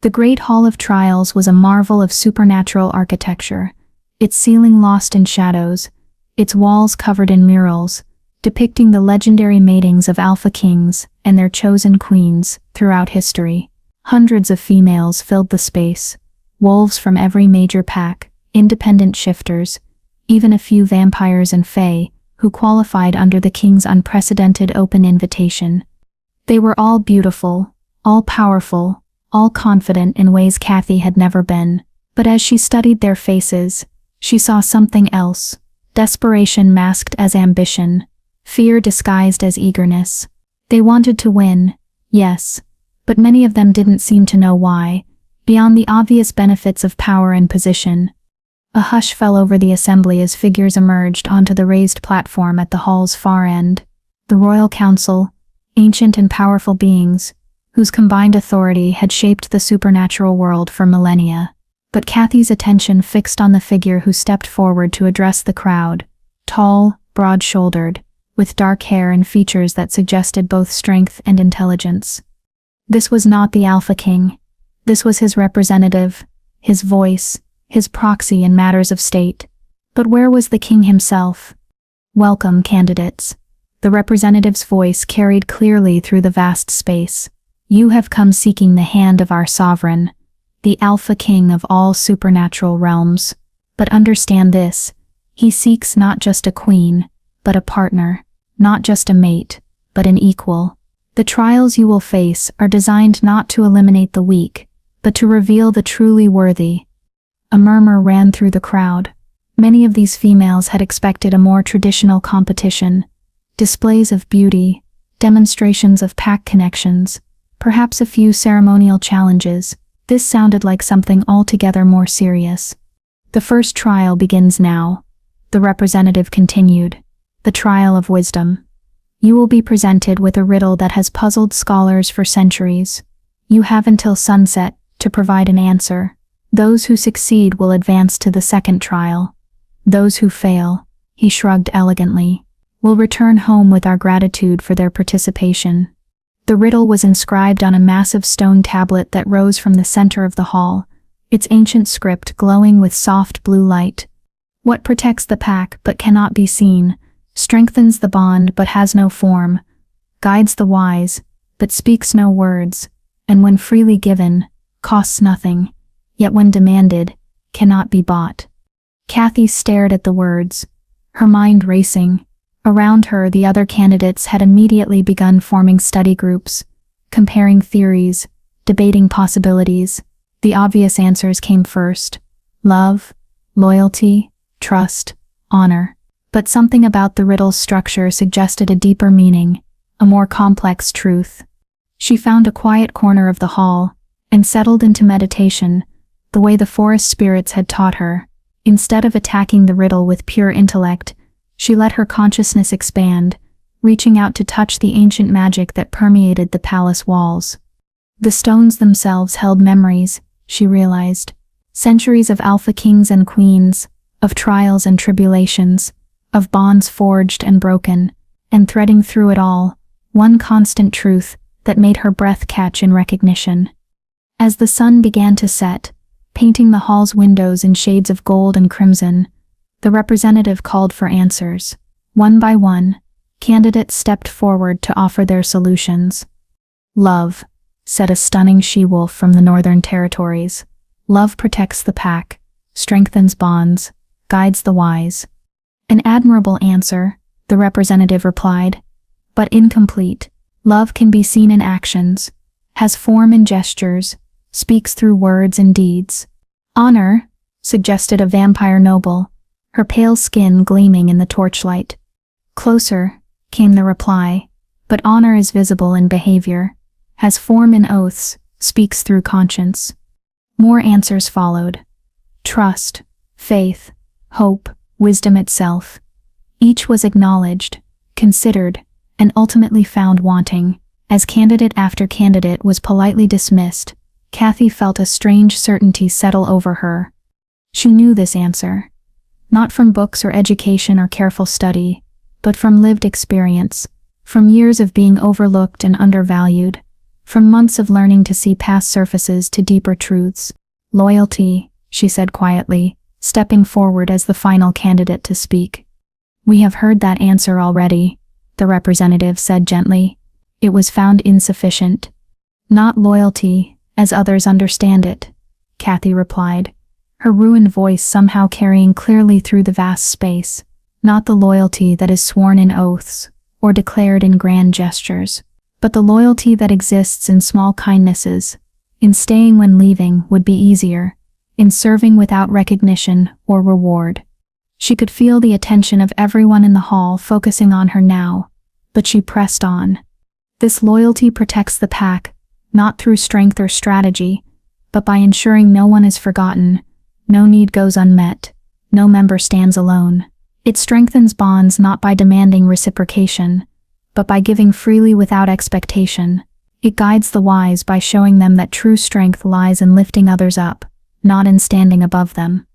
The Great Hall of Trials was a marvel of supernatural architecture, its ceiling lost in shadows, its walls covered in murals, depicting the legendary matings of Alpha Kings and their chosen queens throughout history. Hundreds of females filled the space, wolves from every major pack, independent shifters, even a few vampires and fae, who qualified under the king's unprecedented open invitation. They were all beautiful, all powerful, all confident in ways Kathy had never been. But as she studied their faces, she saw something else. Desperation masked as ambition, fear disguised as eagerness. They wanted to win, yes, but many of them didn't seem to know why, beyond the obvious benefits of power and position. A hush fell over the assembly as figures emerged onto the raised platform at the hall's far end. The Royal Council, ancient and powerful beings, whose combined authority had shaped the supernatural world for millennia. But Kathy's attention fixed on the figure who stepped forward to address the crowd, tall, broad-shouldered, with dark hair and features that suggested both strength and intelligence. This was not the Alpha King. This was his representative, his voice, his proxy in matters of state. But where was the king himself? "Welcome, candidates." The representative's voice carried clearly through the vast space. "You have come seeking the hand of our sovereign, the Alpha King of all supernatural realms. But understand this, he seeks not just a queen, but a partner, not just a mate, but an equal. The trials you will face are designed not to eliminate the weak, but to reveal the truly worthy." A murmur ran through the crowd. Many of these females had expected a more traditional competition, displays of beauty, demonstrations of pack connections, perhaps a few ceremonial challenges. This sounded like something altogether more serious. "The first trial begins now," the representative continued. "The trial of wisdom. You will be presented with a riddle that has puzzled scholars for centuries. You have until sunset to provide an answer. Those who succeed will advance to the second trial. Those who fail," he shrugged elegantly, "will return home with our gratitude for their participation." The riddle was inscribed on a massive stone tablet that rose from the center of the hall, its ancient script glowing with soft blue light. "What protects the pack but cannot be seen, strengthens the bond but has no form, guides the wise but speaks no words, and when freely given, costs nothing, yet when demanded, cannot be bought." Kathy stared at the words, her mind racing. Around her, the other candidates had immediately begun forming study groups, comparing theories, debating possibilities. The obvious answers came first: love, loyalty, trust, honor. But something about the riddle's structure suggested a deeper meaning, a more complex truth. She found a quiet corner of the hall and settled into meditation, the way the forest spirits had taught her. Instead of attacking the riddle with pure intellect, she let her consciousness expand, reaching out to touch the ancient magic that permeated the palace walls. The stones themselves held memories, she realized. Centuries of Alpha Kings and Queens, of trials and tribulations, of bonds forged and broken, and threading through it all, one constant truth that made her breath catch in recognition. As the sun began to set, painting the hall's windows in shades of gold and crimson, the representative called for answers. One by one, candidates stepped forward to offer their solutions. "Love," said a stunning she-wolf from the Northern Territories. "Love protects the pack, strengthens bonds, guides the wise." An admirable answer, the representative replied, but incomplete. Love can be seen in actions, has form in gestures, speaks through words and deeds. "Honor," suggested a vampire noble, her pale skin gleaming in the torchlight. "Closer," came the reply, "but honor is visible in behavior, has form in oaths, speaks through conscience." More answers followed. Trust, faith, hope, wisdom itself. Each was acknowledged, considered, and ultimately found wanting. As candidate after candidate was politely dismissed, Kathy felt a strange certainty settle over her. She knew this answer. Not from books or education or careful study, but from lived experience, from years of being overlooked and undervalued, from months of learning to see past surfaces to deeper truths. "Loyalty," she said quietly, stepping forward as the final candidate to speak. "We have heard that answer already," the representative said gently. "It was found insufficient." "Not loyalty, as others understand it," Kathy replied, her ruined voice somehow carrying clearly through the vast space. "Not the loyalty that is sworn in oaths, or declared in grand gestures, but the loyalty that exists in small kindnesses, in staying when leaving would be easier, in serving without recognition or reward." She could feel the attention of everyone in the hall focusing on her now, but she pressed on. "This loyalty protects the pack, not through strength or strategy, but by ensuring no one is forgotten, no need goes unmet, no member stands alone. It strengthens bonds not by demanding reciprocation, but by giving freely without expectation. It guides the wise by showing them that true strength lies in lifting others up, not in standing above them."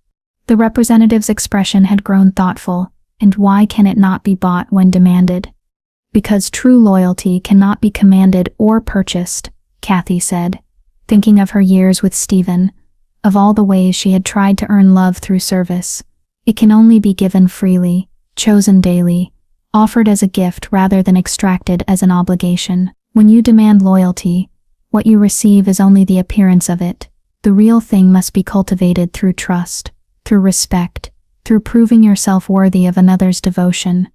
The representative's expression had grown thoughtful, and why can it not be bought when demanded? "Because true loyalty cannot be commanded or purchased," Kathy said, thinking of her years with Stephen, of all the ways she had tried to earn love through service. "It can only be given freely, chosen daily, offered as a gift rather than extracted as an obligation. When you demand loyalty, what you receive is only the appearance of it. The real thing must be cultivated through trust, through respect, through proving yourself worthy of another's devotion."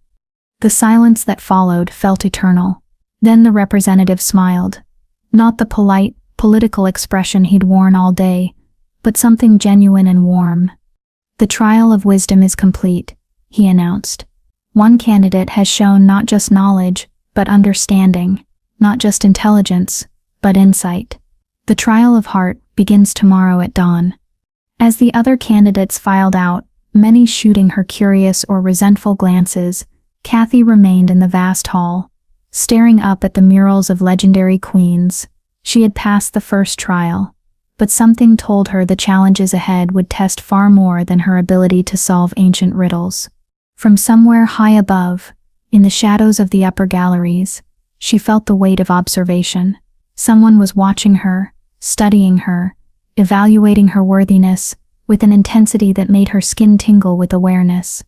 The silence that followed felt eternal. Then the representative smiled. Not the polite, political expression he'd worn all day, but something genuine and warm. "The trial of wisdom is complete," he announced. "One candidate has shown not just knowledge, but understanding, not just intelligence, but insight. The trial of heart begins tomorrow at dawn." As the other candidates filed out, many shooting her curious or resentful glances, Kathy remained in the vast hall, staring up at the murals of legendary queens. She had passed the first trial, but something told her the challenges ahead would test far more than her ability to solve ancient riddles. From somewhere high above, in the shadows of the upper galleries, she felt the weight of observation. Someone was watching her, studying her, evaluating her worthiness, with an intensity that made her skin tingle with awareness.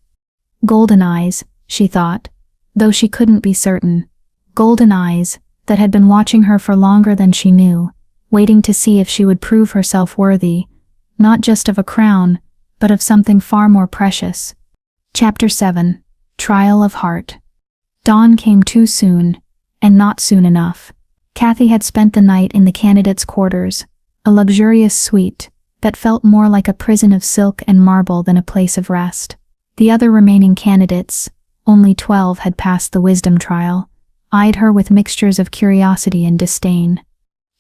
Golden eyes, she thought, though she couldn't be certain. Golden eyes that had been watching her for longer than she knew, waiting to see if she would prove herself worthy, not just of a crown, but of something far more precious. Chapter 7. Trial of Heart. Dawn came too soon, and not soon enough. Kathy had spent the night in the candidates' quarters, a luxurious suite that felt more like a prison of silk and marble than a place of rest. The other remaining candidates, only 12 had passed the wisdom trial, eyed her with mixtures of curiosity and disdain.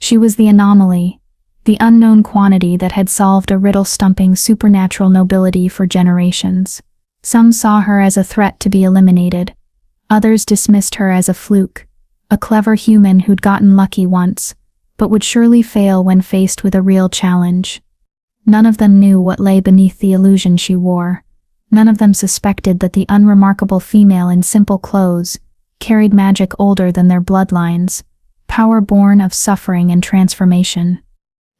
She was the anomaly, the unknown quantity that had solved a riddle stumping supernatural nobility for generations. Some saw her as a threat to be eliminated. Others dismissed her as a fluke, a clever human who'd gotten lucky once, but would surely fail when faced with a real challenge. None of them knew what lay beneath the illusion she wore. None of them suspected that the unremarkable female in simple clothes carried magic older than their bloodlines, power born of suffering and transformation.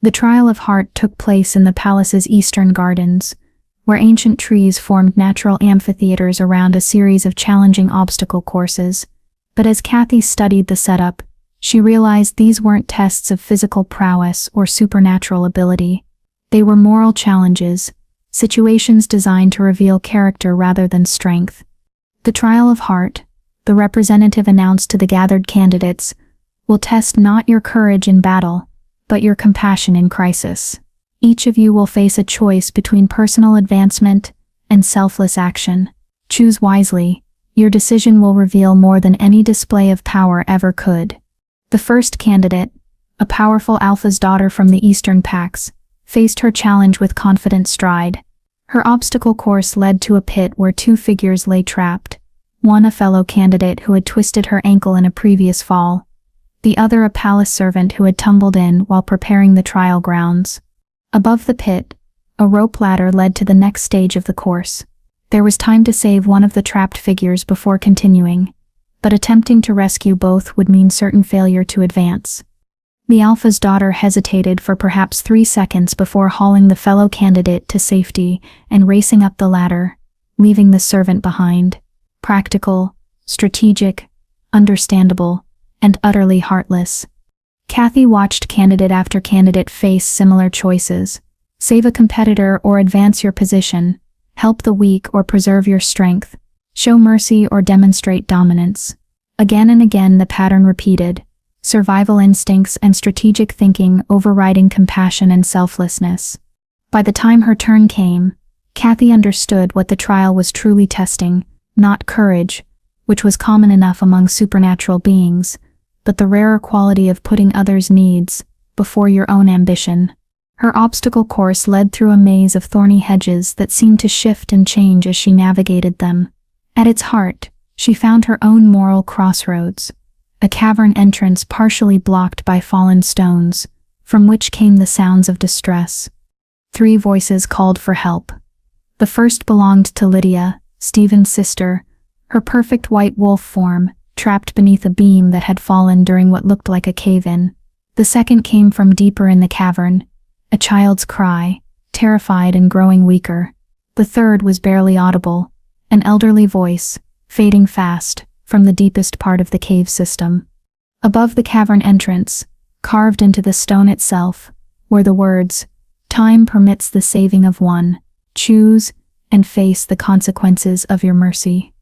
The trial of heart took place in the palace's eastern gardens, where ancient trees formed natural amphitheaters around a series of challenging obstacle courses. But as Kathy studied the setup, she realized these weren't tests of physical prowess or supernatural ability. They were moral challenges, situations designed to reveal character rather than strength. The trial of heart, the representative announced to the gathered candidates, will test not your courage in battle, but your compassion in crisis. Each of you will face a choice between personal advancement and selfless action. Choose wisely. Your decision will reveal more than any display of power ever could. The first candidate, a powerful alpha's daughter from the eastern packs, faced her challenge with confident stride. Her obstacle course led to a pit where two figures lay trapped, one a fellow candidate who had twisted her ankle in a previous fall, the other a palace servant who had tumbled in while preparing the trial grounds. Above the pit, a rope ladder led to the next stage of the course. There was time to save one of the trapped figures before continuing, but attempting to rescue both would mean certain failure to advance. The alpha's daughter hesitated for perhaps 3 seconds before hauling the fellow candidate to safety and racing up the ladder, leaving the servant behind. Practical, strategic, understandable, and utterly heartless. Kathy watched candidate after candidate face similar choices. Save a competitor or advance your position. Help the weak or preserve your strength. Show mercy or demonstrate dominance. Again and again the pattern repeated. Survival instincts and strategic thinking overriding compassion and selflessness. By the time her turn came, Kathy understood what the trial was truly testing, not courage, which was common enough among supernatural beings, but the rarer quality of putting others' needs before your own ambition. Her obstacle course led through a maze of thorny hedges that seemed to shift and change as she navigated them. At its heart, she found her own moral crossroads, a cavern entrance partially blocked by fallen stones, from which came the sounds of distress. 3 voices called for help. The first belonged to Lydia, Stephen's sister, her perfect white wolf form, trapped beneath a beam that had fallen during what looked like a cave-in. The second came from deeper in the cavern, a child's cry, terrified and growing weaker. The third was barely audible, an elderly voice, fading fast, from the deepest part of the cave system. Above the cavern entrance, carved into the stone itself, were the words, "Time permits the saving of one. Choose and face the consequences of your mercy."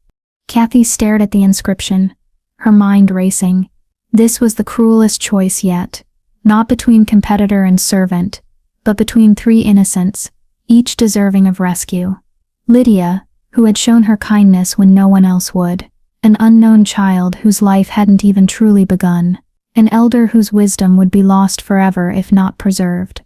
Kathy stared at the inscription, her mind racing. This was the cruelest choice yet, not between competitor and servant, but between 3 innocents, each deserving of rescue. Lydia, who had shown her kindness when no one else would. An unknown child whose life hadn't even truly begun. An elder whose wisdom would be lost forever if not preserved.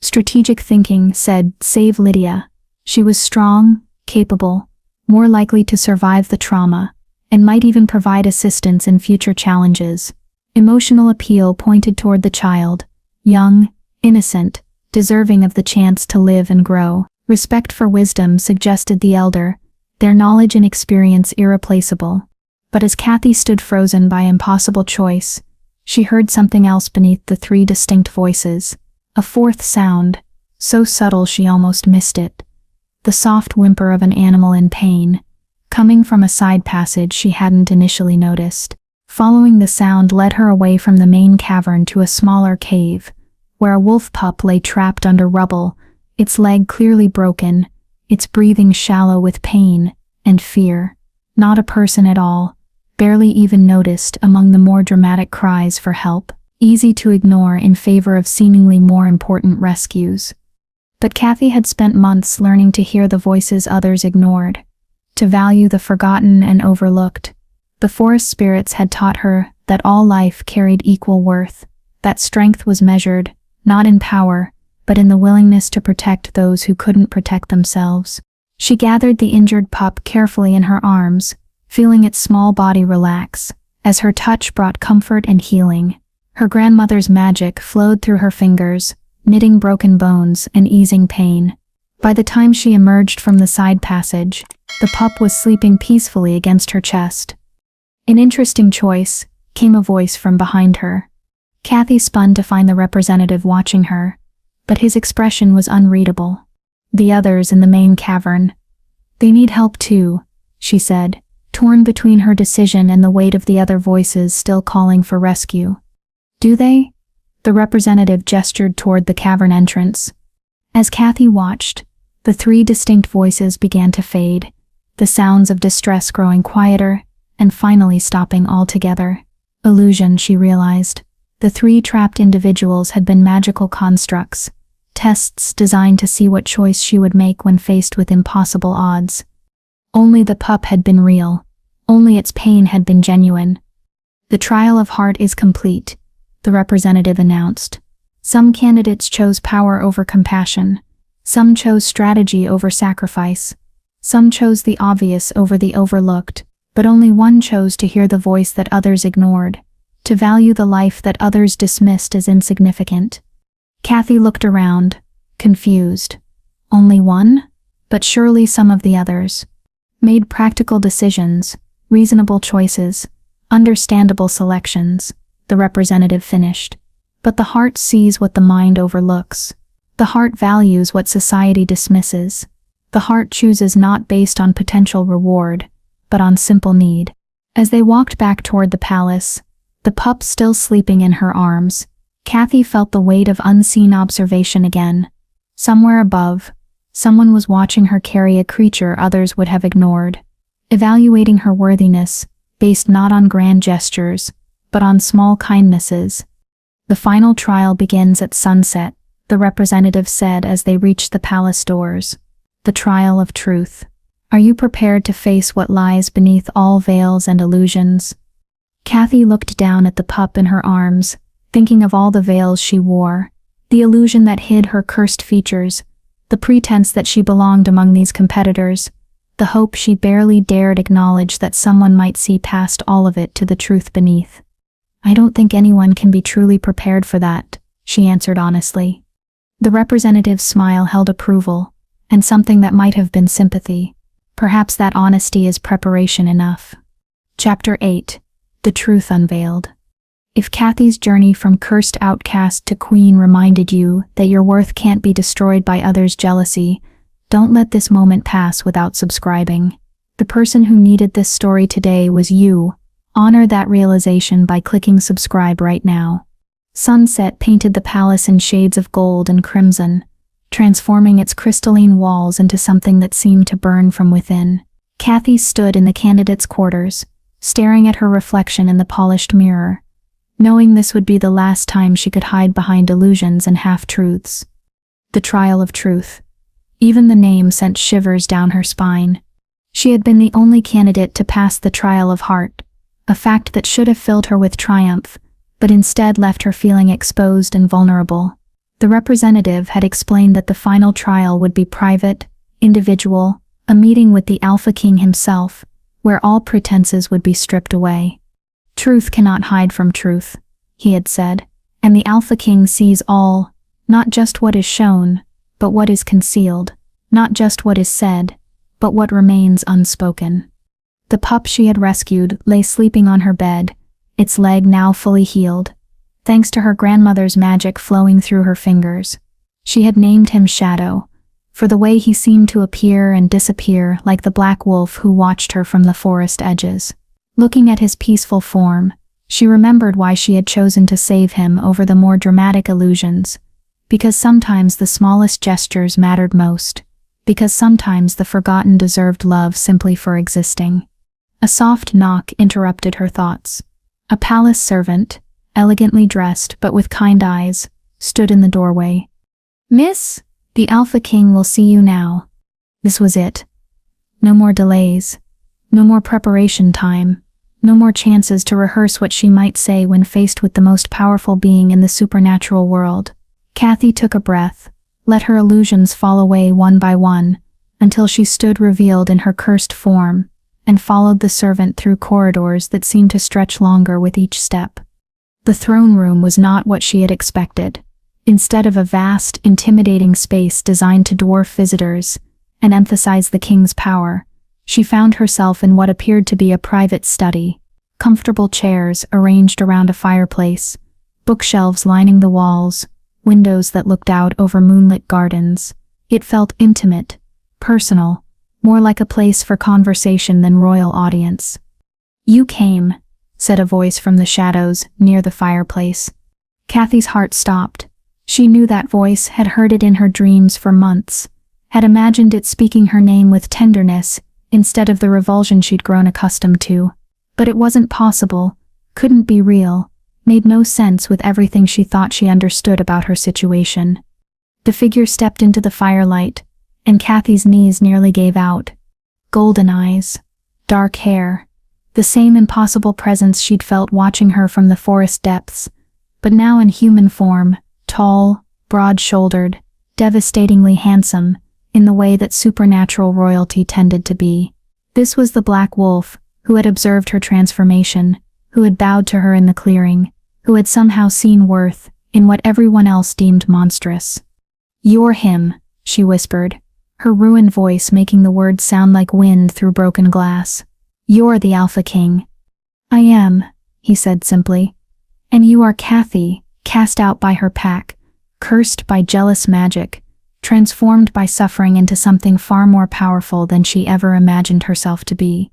Strategic thinking said, save Lydia. She was strong, capable, more likely to survive the trauma, and might even provide assistance in future challenges. Emotional appeal pointed toward the child, young, innocent, deserving of the chance to live and grow. Respect for wisdom suggested the elder, their knowledge and experience irreplaceable. But as Kathy stood frozen by impossible choice, she heard something else beneath the 3 distinct voices. A 4th sound, so subtle she almost missed it. The soft whimper of an animal in pain, coming from a side passage she hadn't initially noticed. Following the sound led her away from the main cavern to a smaller cave, where a wolf pup lay trapped under rubble, its leg clearly broken, its breathing shallow with pain and fear. Not a person at all, barely even noticed among the more dramatic cries for help, easy to ignore in favor of seemingly more important rescues. But Kathy had spent months learning to hear the voices others ignored, to value the forgotten and overlooked. The forest spirits had taught her that all life carried equal worth, that strength was measured, not in power, but in the willingness to protect those who couldn't protect themselves. She gathered the injured pup carefully in her arms, feeling its small body relax, as her touch brought comfort and healing. Her grandmother's magic flowed through her fingers, knitting broken bones and easing pain. By the time she emerged from the side passage, the pup was sleeping peacefully against her chest. An interesting choice, came a voice from behind her. Kathy spun to find the representative watching her, but his expression was unreadable. The others in the main cavern. They need help too, she said, torn between her decision and the weight of the other voices still calling for rescue. Do they? The representative gestured toward the cavern entrance. As Kathy watched, the three distinct voices began to fade, the sounds of distress growing quieter, and finally stopping altogether. Illusion, she realized. The three trapped individuals had been magical constructs, tests designed to see what choice she would make when faced with impossible odds. Only the pup had been real. Only its pain had been genuine. The trial of heart is complete, the representative announced. Some candidates chose power over compassion. Some chose strategy over sacrifice. Some chose the obvious over the overlooked, but only one chose to hear the voice that others ignored, to value the life that others dismissed as insignificant. Kathy looked around, confused. Only one? But surely some of the others made practical decisions, reasonable choices, understandable selections, the representative finished. But the heart sees what the mind overlooks. The heart values what society dismisses. The heart chooses not based on potential reward, but on simple need. As they walked back toward the palace, the pup still sleeping in her arms, Kathy felt the weight of unseen observation again. Somewhere above, someone was watching her carry a creature others would have ignored, evaluating her worthiness, based not on grand gestures, but on small kindnesses. The final trial begins at sunset, the representative said as they reached the palace doors. The trial of truth. Are you prepared to face what lies beneath all veils and illusions? Kathy looked down at the pup in her arms, thinking of all the veils she wore, the illusion that hid her cursed features, the pretense that she belonged among these competitors, the hope she barely dared acknowledge that someone might see past all of it to the truth beneath. I don't think anyone can be truly prepared for that, she answered honestly. The representative's smile held approval, and something that might have been sympathy. Perhaps that honesty is preparation enough. Chapter 8. The Truth Unveiled. If Kathy's journey from cursed outcast to queen reminded you that your worth can't be destroyed by others' jealousy, don't let this moment pass without subscribing. The person who needed this story today was you. Honor that realization by clicking subscribe right now. Sunset painted the palace in shades of gold and crimson, transforming its crystalline walls into something that seemed to burn from within. Kathy stood in the candidates' quarters, staring at her reflection in the polished mirror, knowing this would be the last time she could hide behind illusions and half-truths. The trial of truth. Even the name sent shivers down her spine. She had been the only candidate to pass the trial of heart, a fact that should have filled her with triumph, but instead left her feeling exposed and vulnerable. The representative had explained that the final trial would be private, individual, a meeting with the Alpha King himself, where all pretenses would be stripped away. Truth cannot hide from truth, he had said, and the Alpha King sees all, not just what is shown, but what is concealed, not just what is said, but what remains unspoken. The pup she had rescued lay sleeping on her bed, its leg now fully healed, thanks to her grandmother's magic flowing through her fingers. She had named him Shadow, for the way he seemed to appear and disappear like the black wolf who watched her from the forest edges. Looking at his peaceful form, she remembered why she had chosen to save him over the more dramatic illusions, because sometimes the smallest gestures mattered most, because sometimes the forgotten deserved love simply for existing. A soft knock interrupted her thoughts. A palace servant, elegantly dressed but with kind eyes, stood in the doorway. "Miss, the Alpha King will see you now." This was it. No more delays. No more preparation time. No more chances to rehearse what she might say when faced with the most powerful being in the supernatural world. Kathy took a breath, let her illusions fall away one by one, until she stood revealed in her cursed form, and followed the servant through corridors that seemed to stretch longer with each step. The throne room was not what she had expected. Instead of a vast, intimidating space designed to dwarf visitors and emphasize the king's power, she found herself in what appeared to be a private study. Comfortable chairs arranged around a fireplace, bookshelves lining the walls, windows that looked out over moonlit gardens. It felt intimate, personal, more like a place for conversation than royal audience. "You came," said a voice from the shadows near the fireplace. Kathy's heart stopped. She knew that voice, had heard it in her dreams for months, had imagined it speaking her name with tenderness instead of the revulsion she'd grown accustomed to. But it wasn't possible, couldn't be real, made no sense with everything she thought she understood about her situation. The figure stepped into the firelight, and Kathy's knees nearly gave out. Golden eyes, dark hair, the same impossible presence she'd felt watching her from the forest depths, but now in human form, tall, broad-shouldered, devastatingly handsome, in the way that supernatural royalty tended to be. This was the Black Wolf, who had observed her transformation, who had bowed to her in the clearing, who had somehow seen worth in what everyone else deemed monstrous. "You're him," she whispered, her ruined voice making the words sound like wind through broken glass. "You're the Alpha King." "I am," he said simply. "And you are Kathy, cast out by her pack, cursed by jealous magic, transformed by suffering into something far more powerful than she ever imagined herself to be."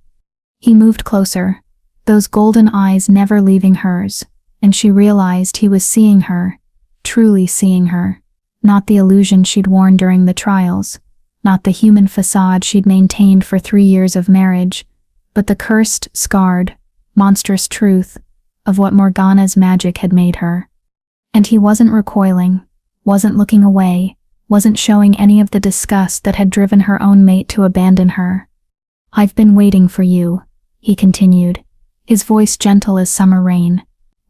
He moved closer, those golden eyes never leaving hers, and she realized he was seeing her, truly seeing her, not the illusion she'd worn during the trials, not the human facade she'd maintained for 3 years of marriage, but the cursed, scarred, monstrous truth of what Morgana's magic had made her. And he wasn't recoiling, wasn't looking away, wasn't showing any of the disgust that had driven her own mate to abandon her. "I've been waiting for you," he continued, his voice gentle as summer rain,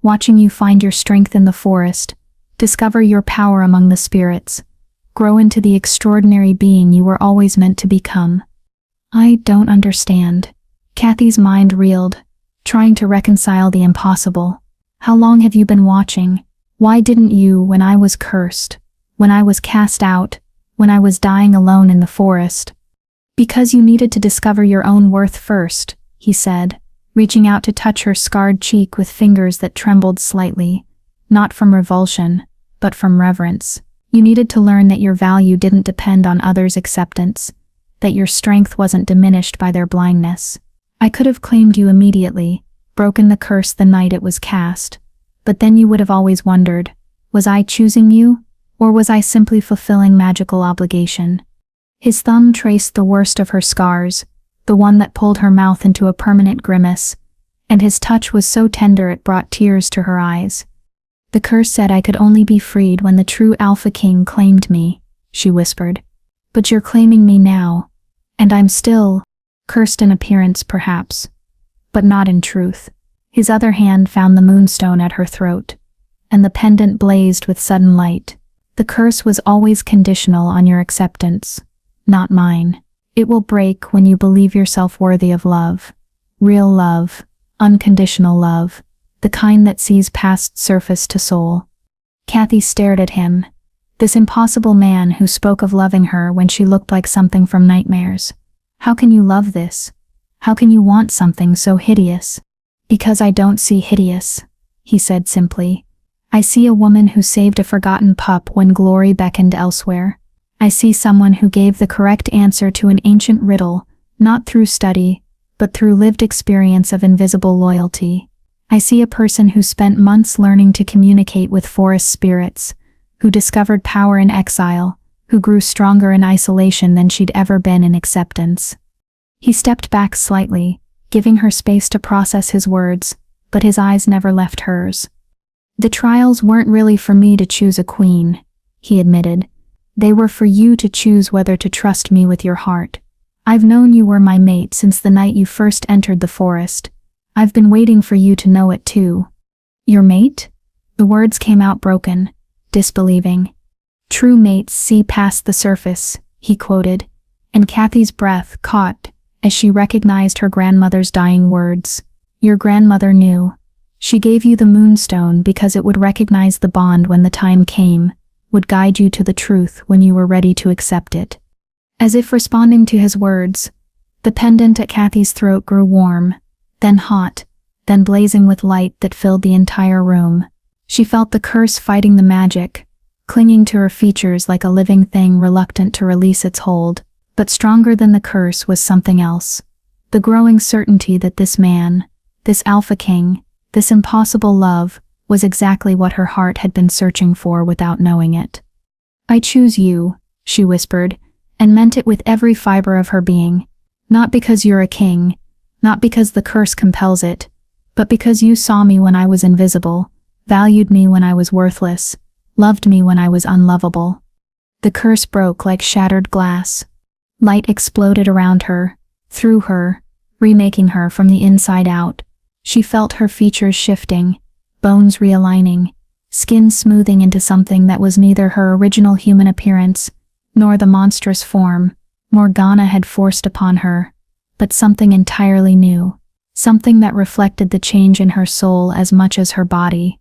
"watching you find your strength in the forest, discover your power among the spirits, grow into the extraordinary being you were always meant to become." "I don't understand." Kathy's mind reeled, trying to reconcile the impossible. "How long have you been watching? Why didn't you when I was cursed, when I was cast out, when I was dying alone in the forest?" "Because you needed to discover your own worth first," he said, reaching out to touch her scarred cheek with fingers that trembled slightly, not from revulsion, but from reverence. "You needed to learn that your value didn't depend on others' acceptance, that your strength wasn't diminished by their blindness. I could have claimed you immediately, broken the curse the night it was cast, but then you would have always wondered, was I choosing you, or was I simply fulfilling magical obligation?" His thumb traced the worst of her scars, the one that pulled her mouth into a permanent grimace, and his touch was so tender it brought tears to her eyes. "The curse said I could only be freed when the true Alpha King claimed me," she whispered. "But you're claiming me now, and I'm still cursed in appearance perhaps, but not in truth." His other hand found the moonstone at her throat, and the pendant blazed with sudden light. "The curse was always conditional on your acceptance, not mine. It will break when you believe yourself worthy of love. Real love, unconditional love, the kind that sees past surface to soul." Kathy stared at him, this impossible man who spoke of loving her when she looked like something from nightmares. "How can you love this? How can you want something so hideous?" "Because I don't see hideous," he said simply. "I see a woman who saved a forgotten pup when glory beckoned elsewhere. I see someone who gave the correct answer to an ancient riddle, not through study, but through lived experience of invisible loyalty. I see a person who spent months learning to communicate with forest spirits, who discovered power in exile, who grew stronger in isolation than she'd ever been in acceptance." He stepped back slightly, giving her space to process his words, but his eyes never left hers. "The trials weren't really for me to choose a queen," he admitted. "They were for you to choose whether to trust me with your heart. I've known you were my mate since the night you first entered the forest. I've been waiting for you to know it too." "Your mate?" The words came out broken, disbelieving. "True mates see past the surface," he quoted, and Kathy's breath caught as she recognized her grandmother's dying words. "Your grandmother knew. She gave you the moonstone because it would recognize the bond when the time came, would guide you to the truth when you were ready to accept it. As if responding to his words, the pendant at Kathy's throat grew warm, then hot, then blazing with light that filled the entire room. She felt the curse fighting the magic, clinging to her features like a living thing reluctant to release its hold. But stronger than the curse was something else. The growing certainty that this man, this Alpha King, this impossible love, was exactly what her heart had been searching for without knowing it. "I choose you," she whispered, and meant it with every fiber of her being. "Not because you're a king, not because the curse compels it, but because you saw me when I was invisible, valued me when I was worthless, loved me when I was unlovable." The curse broke like shattered glass. Light exploded around her, through her, remaking her from the inside out. She felt her features shifting, bones realigning, skin smoothing into something that was neither her original human appearance, nor the monstrous form Morgana had forced upon her, but something entirely new, something that reflected the change in her soul as much as her body.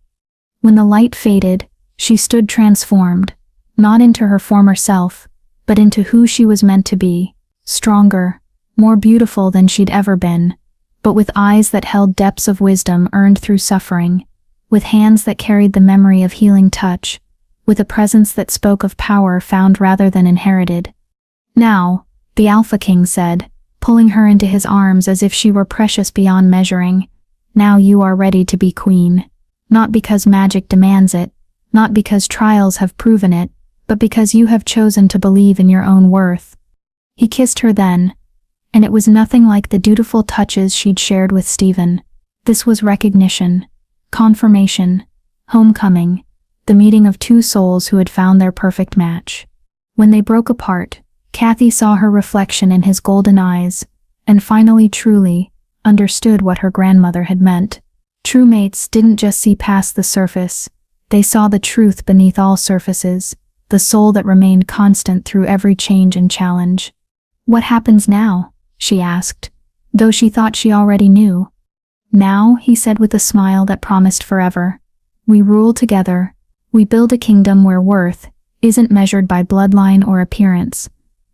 When the light faded, she stood transformed, not into her former self, but into who she was meant to be, stronger, more beautiful than she'd ever been, but with eyes that held depths of wisdom earned through suffering, with hands that carried the memory of healing touch, with a presence that spoke of power found rather than inherited. "Now," the Alpha King said, pulling her into his arms as if she were precious beyond measuring, "now you are ready to be queen. Not because magic demands it, not because trials have proven it, but because you have chosen to believe in your own worth." He kissed her then, and it was nothing like the dutiful touches she'd shared with Stephen. This was recognition, confirmation, homecoming, the meeting of two souls who had found their perfect match. When they broke apart, Kathy saw her reflection in his golden eyes, and finally truly understood what her grandmother had meant. True mates didn't just see past the surface, they saw the truth beneath all surfaces, the soul that remained constant through every change and challenge. "What happens now?" she asked, though she thought she already knew. "Now," he said with a smile that promised forever, "we rule together, we build a kingdom where worth isn't measured by bloodline or appearance,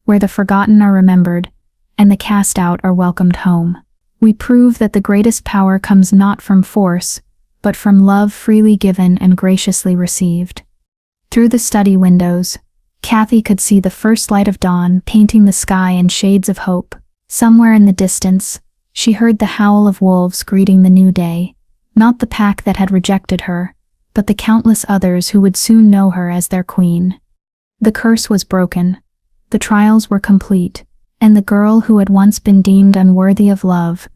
where the forgotten are remembered, and the cast out are welcomed home. We prove that the greatest power comes not from force, but from love freely given and graciously received." Through the study windows, Kathy could see the first light of dawn painting the sky in shades of hope. Somewhere in the distance, she heard the howl of wolves greeting the new day, not the pack that had rejected her, but the countless others who would soon know her as their queen. The curse was broken, the trials were complete, and the girl who had once been deemed unworthy of love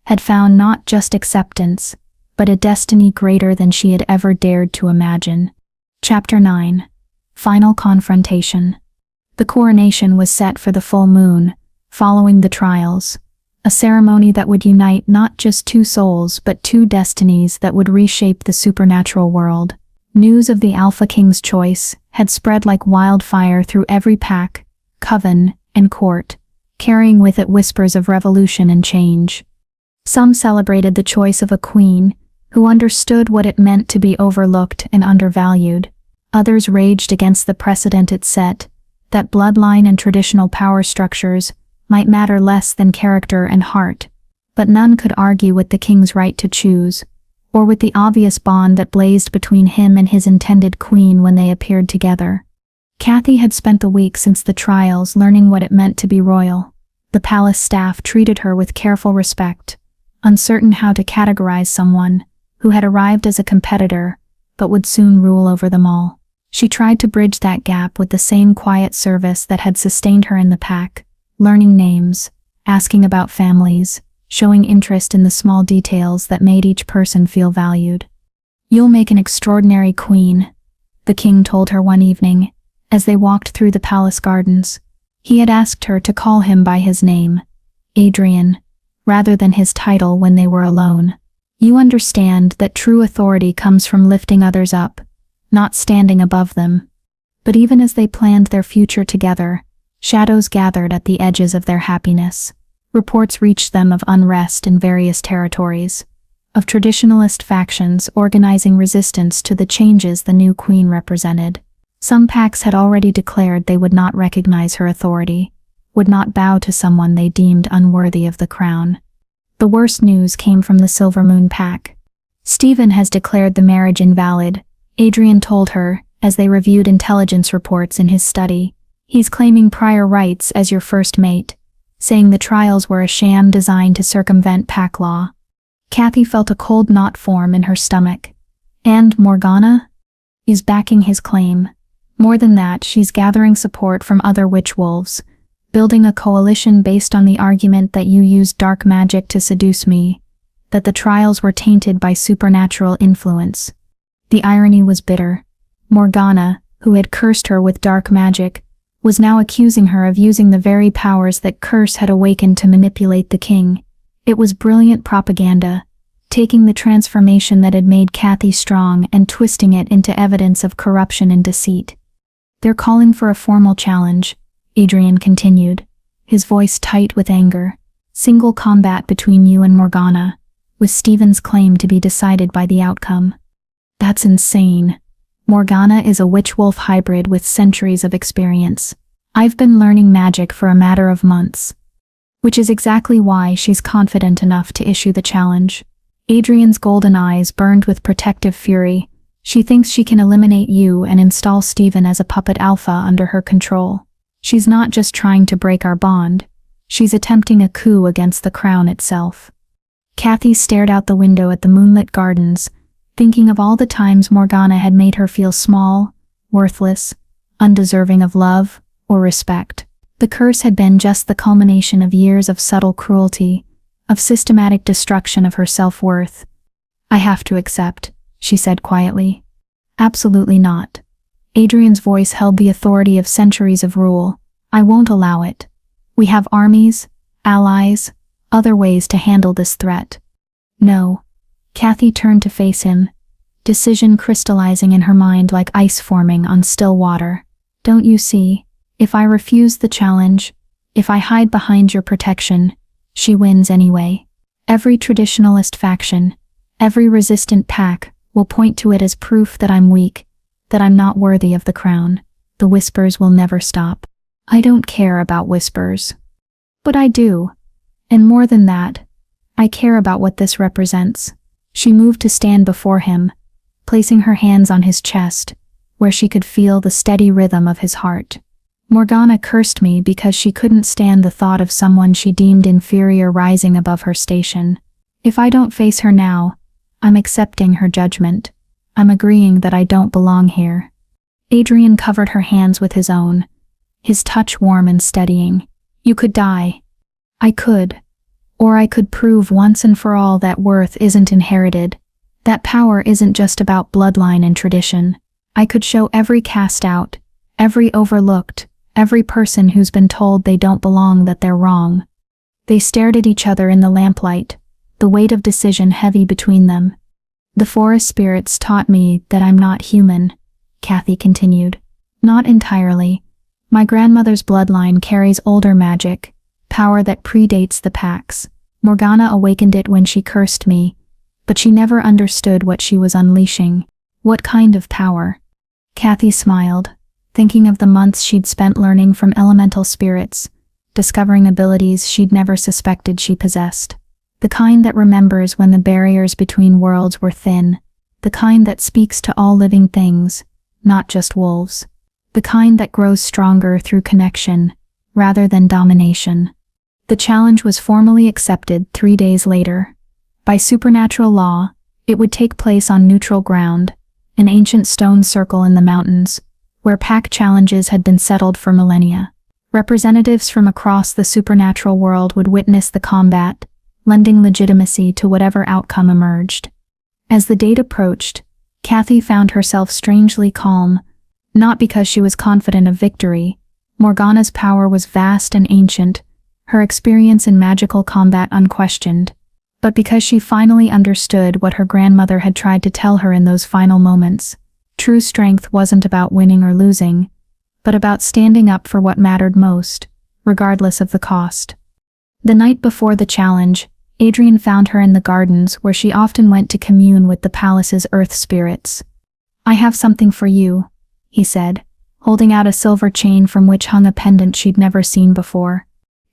had found not just acceptance, but a destiny greater than she had ever dared to imagine. Chapter 9. Final Confrontation. The coronation was set for the full moon, following the trials, a ceremony that would unite not just two souls but two destinies that would reshape the supernatural world. News of the Alpha King's choice had spread like wildfire through every pack, coven, and court, carrying with it whispers of revolution and change. Some celebrated the choice of a queen who understood what it meant to be overlooked and undervalued. Others raged against the precedent it set, that bloodline and traditional power structures might matter less than character and heart, but none could argue with the king's right to choose, or with the obvious bond that blazed between him and his intended queen when they appeared together. Kathy had spent the week since the trials learning what it meant to be royal. The palace staff treated her with careful respect, uncertain how to categorize someone who had arrived as a competitor but would soon rule over them all. She tried to bridge that gap with the same quiet service that had sustained her in the pack, learning names, asking about families, showing interest in the small details that made each person feel valued. "You'll make an extraordinary queen," the king told her one evening, as they walked through the palace gardens. He had asked her to call him by his name, Adrian, rather than his title when they were alone. "You understand that true authority comes from lifting others up, not standing above them." But even as they planned their future together, shadows gathered at the edges of their happiness. Reports reached them of unrest in various territories, of traditionalist factions organizing resistance to the changes the new queen represented. Some packs had already declared they would not recognize her authority, would not bow to someone they deemed unworthy of the crown. The worst news came from the Silver Moon pack. Stephen has declared the marriage invalid, Adrian told her, as they reviewed intelligence reports in his study. He's claiming prior rights as your first mate, saying the trials were a sham designed to circumvent pack law. Kathy felt a cold knot form in her stomach. And Morgana is backing his claim. More than that, she's gathering support from other witch wolves, building a coalition based on the argument that you used dark magic to seduce me, that the trials were tainted by supernatural influence. The irony was bitter. Morgana, who had cursed her with dark magic, was now accusing her of using the very powers that curse had awakened to manipulate the king. It was brilliant propaganda, taking the transformation that had made Kathy strong and twisting it into evidence of corruption and deceit. They're calling for a formal challenge, Adrian continued, his voice tight with anger. Single combat between you and Morgana, with Stephen's claim to be decided by the outcome. That's insane. Morgana is a witch-wolf hybrid with centuries of experience. I've been learning magic for a matter of months. Which is exactly why she's confident enough to issue the challenge. Adrian's golden eyes burned with protective fury. She thinks she can eliminate you and install Stephen as a puppet alpha under her control. She's not just trying to break our bond. She's attempting a coup against the crown itself. Kathy stared out the window at the moonlit gardens, thinking of all the times Morgana had made her feel small, worthless, undeserving of love or respect. The curse had been just the culmination of years of subtle cruelty, of systematic destruction of her self-worth. I have to accept, she said quietly. Absolutely not. Adrian's voice held the authority of centuries of rule. I won't allow it. We have armies, allies, other ways to handle this threat. No. Kathy turned to face him, decision crystallizing in her mind like ice forming on still water. Don't you see? If I refuse the challenge, if I hide behind your protection, she wins anyway. Every traditionalist faction, every resistant pack will point to it as proof that I'm weak, that I'm not worthy of the crown. The whispers will never stop. I don't care about whispers. But I do. And more than that, I care about what this represents. She moved to stand before him, placing her hands on his chest, where she could feel the steady rhythm of his heart. Morgana cursed me because she couldn't stand the thought of someone she deemed inferior rising above her station. If I don't face her now, I'm accepting her judgment. I'm agreeing that I don't belong here. Adrian covered her hands with his own, his touch warm and steadying. You could die. I could. Or I could prove once and for all that worth isn't inherited, that power isn't just about bloodline and tradition. I could show every cast out, every overlooked, every person who's been told they don't belong that they're wrong. They stared at each other in the lamplight, the weight of decision heavy between them. The forest spirits taught me that I'm not human, Kathy continued. Not entirely. My grandmother's bloodline carries older magic, power that predates the packs. Morgana awakened it when she cursed me, but she never understood what she was unleashing. What kind of power? Kathy smiled, thinking of the months she'd spent learning from elemental spirits, discovering abilities she'd never suspected she possessed. The kind that remembers when the barriers between worlds were thin, the kind that speaks to all living things, not just wolves. The kind that grows stronger through connection, rather than domination. The challenge was formally accepted 3 days later. By supernatural law, it would take place on neutral ground, an ancient stone circle in the mountains, where pack challenges had been settled for millennia. Representatives from across the supernatural world would witness the combat, lending legitimacy to whatever outcome emerged. As the date approached, Kathy found herself strangely calm, not because she was confident of victory. Morgana's power was vast and ancient, her experience in magical combat unquestioned, but because she finally understood what her grandmother had tried to tell her in those final moments. True strength wasn't about winning or losing, but about standing up for what mattered most, regardless of the cost. The night before the challenge, Adrian found her in the gardens where she often went to commune with the palace's earth spirits. I have something for you, he said, holding out a silver chain from which hung a pendant she'd never seen before.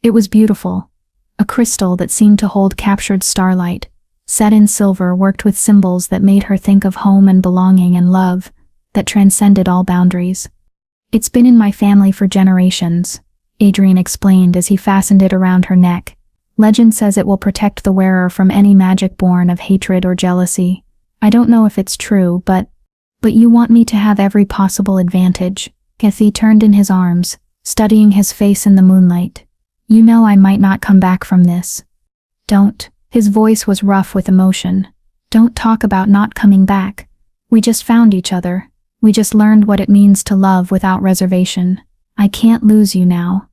It was beautiful, a crystal that seemed to hold captured starlight, set in silver worked with symbols that made her think of home and belonging and love, that transcended all boundaries. "It's been in my family for generations," Adrian explained as he fastened it around her neck. "Legend says it will protect the wearer from any magic born of hatred or jealousy. I don't know if it's true, but you want me to have every possible advantage." Kathy turned in his arms, studying his face in the moonlight. "You know I might not come back from this." "Don't." His voice was rough with emotion. "Don't talk about not coming back. We just found each other. We just learned what it means to love without reservation. I can't lose you now."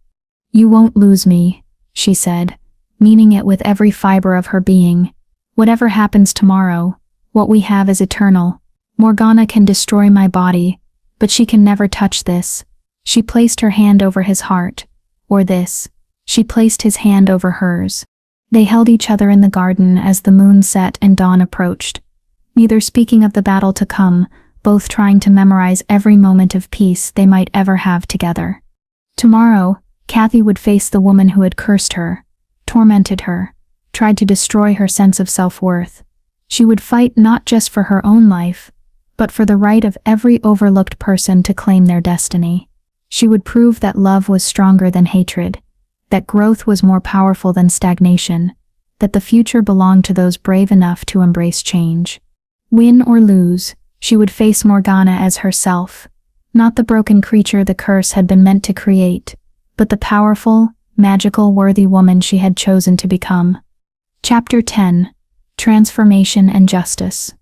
"You won't lose me," she said, meaning it with every fiber of her being. "Whatever happens tomorrow, what we have is eternal. Morgana can destroy my body, but she can never touch this." She placed her hand over his heart. Or this. She placed his hand over hers. They held each other in the garden as the moon set and dawn approached. Neither speaking of the battle to come, both trying to memorize every moment of peace they might ever have together. Tomorrow, Kathy would face the woman who had cursed her, tormented her, tried to destroy her sense of self-worth. She would fight not just for her own life, but for the right of every overlooked person to claim their destiny. She would prove that love was stronger than hatred, that growth was more powerful than stagnation, that the future belonged to those brave enough to embrace change. Win or lose, she would face Morgana as herself, not the broken creature the curse had been meant to create, but the powerful, magical, worthy woman she had chosen to become. Chapter 10. Transformation and Justice.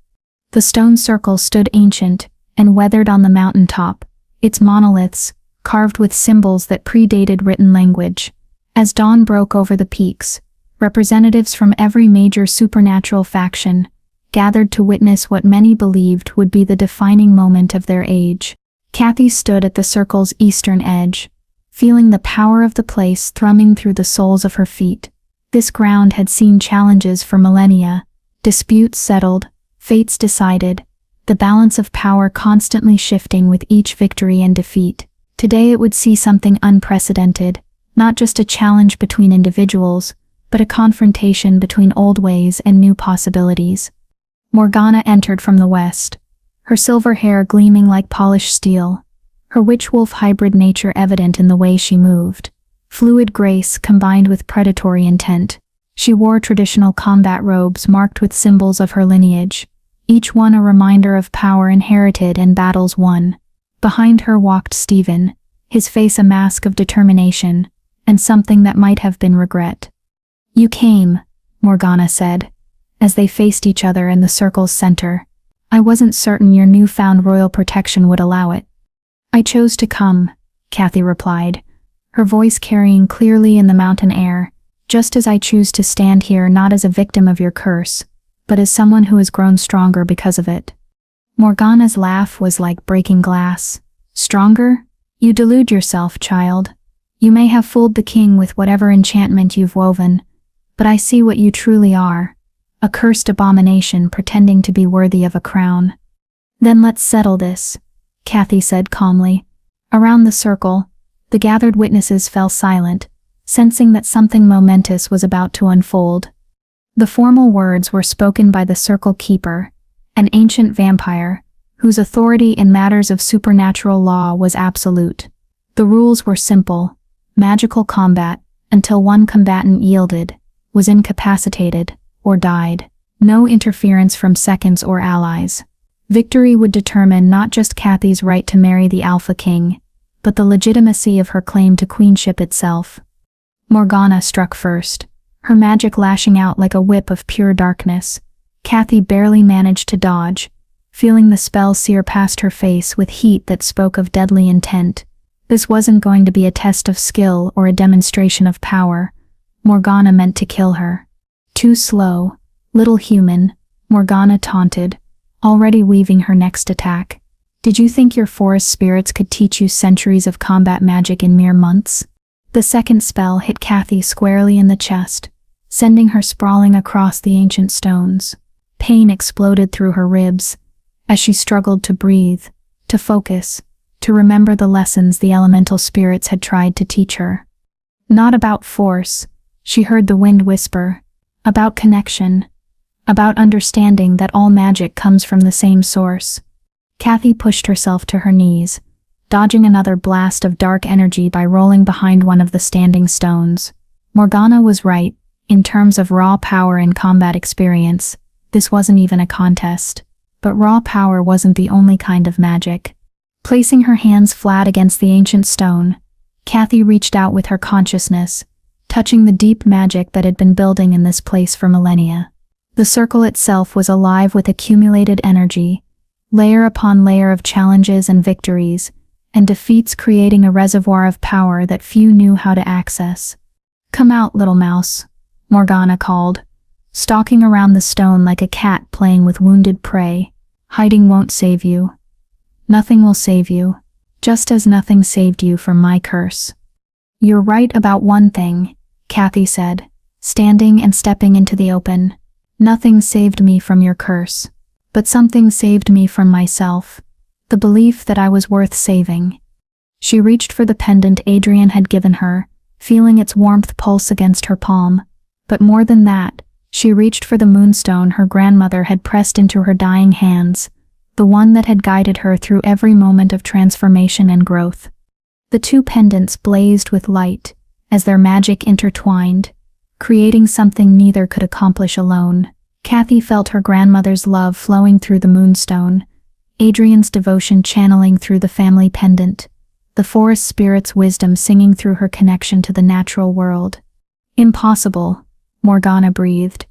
The stone circle stood ancient and weathered on the mountain top, its monoliths carved with symbols that predated written language. As dawn broke over the peaks, representatives from every major supernatural faction gathered to witness what many believed would be the defining moment of their age. Kathy stood at the circle's eastern edge, feeling the power of the place thrumming through the soles of her feet. This ground had seen challenges for millennia, disputes settled, fates decided, the balance of power constantly shifting with each victory and defeat. Today it would see something unprecedented, not just a challenge between individuals, but a confrontation between old ways and new possibilities. Morgana entered from the west, her silver hair gleaming like polished steel, her witch-wolf hybrid nature evident in the way she moved. Fluid grace combined with predatory intent. She wore traditional combat robes marked with symbols of her lineage, each one a reminder of power inherited and battles won. Behind her walked Stephen, his face a mask of determination, and something that might have been regret. "You came," Morgana said, as they faced each other in the circle's center. "I wasn't certain your newfound royal protection would allow it." "I chose to come," Kathy replied, her voice carrying clearly in the mountain air, "just as I choose to stand here not as a victim of your curse, but as someone who has grown stronger because of it." Morgana's laugh was like breaking glass. "Stronger? You delude yourself, child. You may have fooled the king with whatever enchantment you've woven, but I see what you truly are, a cursed abomination pretending to be worthy of a crown." "Then let's settle this," Kathy said calmly. Around the circle, the gathered witnesses fell silent, sensing that something momentous was about to unfold. The formal words were spoken by the circle keeper, an ancient vampire, whose authority in matters of supernatural law was absolute. The rules were simple: magical combat, until one combatant yielded, was incapacitated, or died. No interference from seconds or allies. Victory would determine not just Kathy's right to marry the Alpha King, but the legitimacy of her claim to queenship itself. Morgana struck first, her magic lashing out like a whip of pure darkness. Kathy barely managed to dodge, feeling the spell sear past her face with heat that spoke of deadly intent. This wasn't going to be a test of skill or a demonstration of power. Morgana meant to kill her. "Too slow, little human," Morgana taunted, already weaving her next attack. "Did you think your forest spirits could teach you centuries of combat magic in mere months?" The second spell hit Kathy squarely in the chest, sending her sprawling across the ancient stones. Pain exploded through her ribs as she struggled to breathe, to focus, to remember the lessons the elemental spirits had tried to teach her. Not about force, she heard the wind whisper, about connection, about understanding that all magic comes from the same source. Kathy pushed herself to her knees, dodging another blast of dark energy by rolling behind one of the standing stones. Morgana was right. In terms of raw power and combat experience, this wasn't even a contest. But raw power wasn't the only kind of magic. Placing her hands flat against the ancient stone, Kathy reached out with her consciousness, touching the deep magic that had been building in this place for millennia. The circle itself was alive with accumulated energy, layer upon layer of challenges and victories, and defeats creating a reservoir of power that few knew how to access. "Come out, little mouse," Morgana called, stalking around the stone like a cat playing with wounded prey. "Hiding won't save you. Nothing will save you, just as nothing saved you from my curse." "You're right about one thing," Kathy said, standing and stepping into the open. "Nothing saved me from your curse, but something saved me from myself, the belief that I was worth saving." She reached for the pendant Adrian had given her, feeling its warmth pulse against her palm. But more than that, she reached for the moonstone her grandmother had pressed into her dying hands, the one that had guided her through every moment of transformation and growth. The two pendants blazed with light as their magic intertwined, creating something neither could accomplish alone. Kathy felt her grandmother's love flowing through the moonstone, Adrian's devotion channeling through the family pendant, the forest spirit's wisdom singing through her connection to the natural world. "Impossible," Morgana breathed,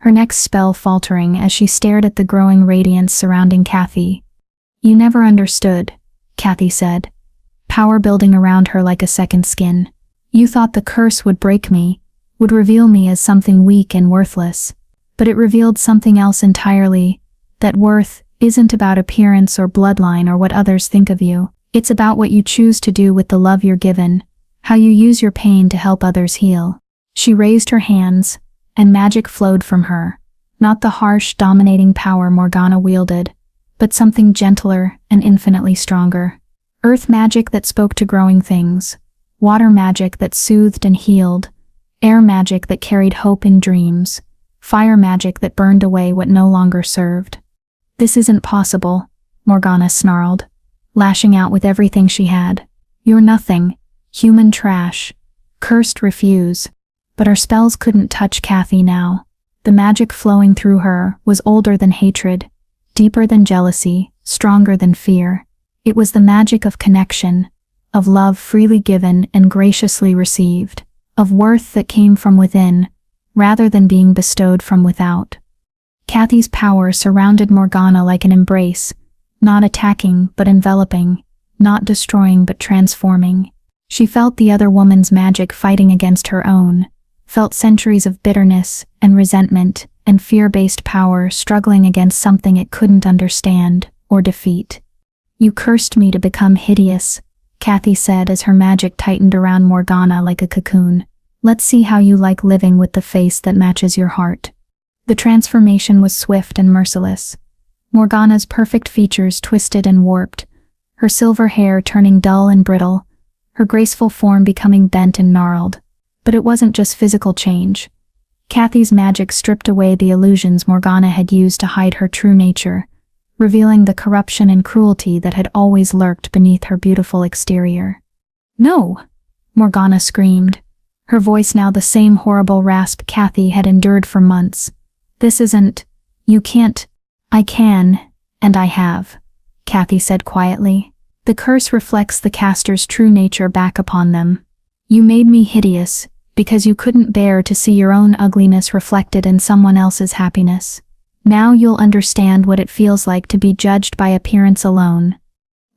her next spell faltering as she stared at the growing radiance surrounding Kathy. "You never understood," Kathy said, power building around her like a second skin. "You thought the curse would break me, would reveal me as something weak and worthless. But it revealed something else entirely, that worth isn't about appearance or bloodline or what others think of you. It's about what you choose to do with the love you're given, how you use your pain to help others heal." She raised her hands, and magic flowed from her, not the harsh, dominating power Morgana wielded, but something gentler and infinitely stronger. Earth magic that spoke to growing things, water magic that soothed and healed, air magic that carried hope in dreams, fire magic that burned away what no longer served. "This isn't possible," Morgana snarled, lashing out with everything she had. "You're nothing, human trash, cursed refuse." But her spells couldn't touch Kathy now. The magic flowing through her was older than hatred, deeper than jealousy, stronger than fear. It was the magic of connection, of love freely given and graciously received, of worth that came from within, rather than being bestowed from without. Kathy's power surrounded Morgana like an embrace, not attacking but enveloping, not destroying but transforming. She felt the other woman's magic fighting against her own, felt centuries of bitterness and resentment and fear-based power struggling against something it couldn't understand or defeat. "You cursed me to become hideous," Kathy said as her magic tightened around Morgana like a cocoon. "Let's see how you like living with the face that matches your heart." The transformation was swift and merciless. Morgana's perfect features twisted and warped, her silver hair turning dull and brittle, her graceful form becoming bent and gnarled. But it wasn't just physical change. Kathy's magic stripped away the illusions Morgana had used to hide her true nature, revealing the corruption and cruelty that had always lurked beneath her beautiful exterior. "No!" Morgana screamed, her voice now the same horrible rasp Kathy had endured for months. "This isn't... You can't... I can, and I have," Kathy said quietly. "The curse reflects the caster's true nature back upon them. You made me hideous, because you couldn't bear to see your own ugliness reflected in someone else's happiness. Now you'll understand what it feels like to be judged by appearance alone."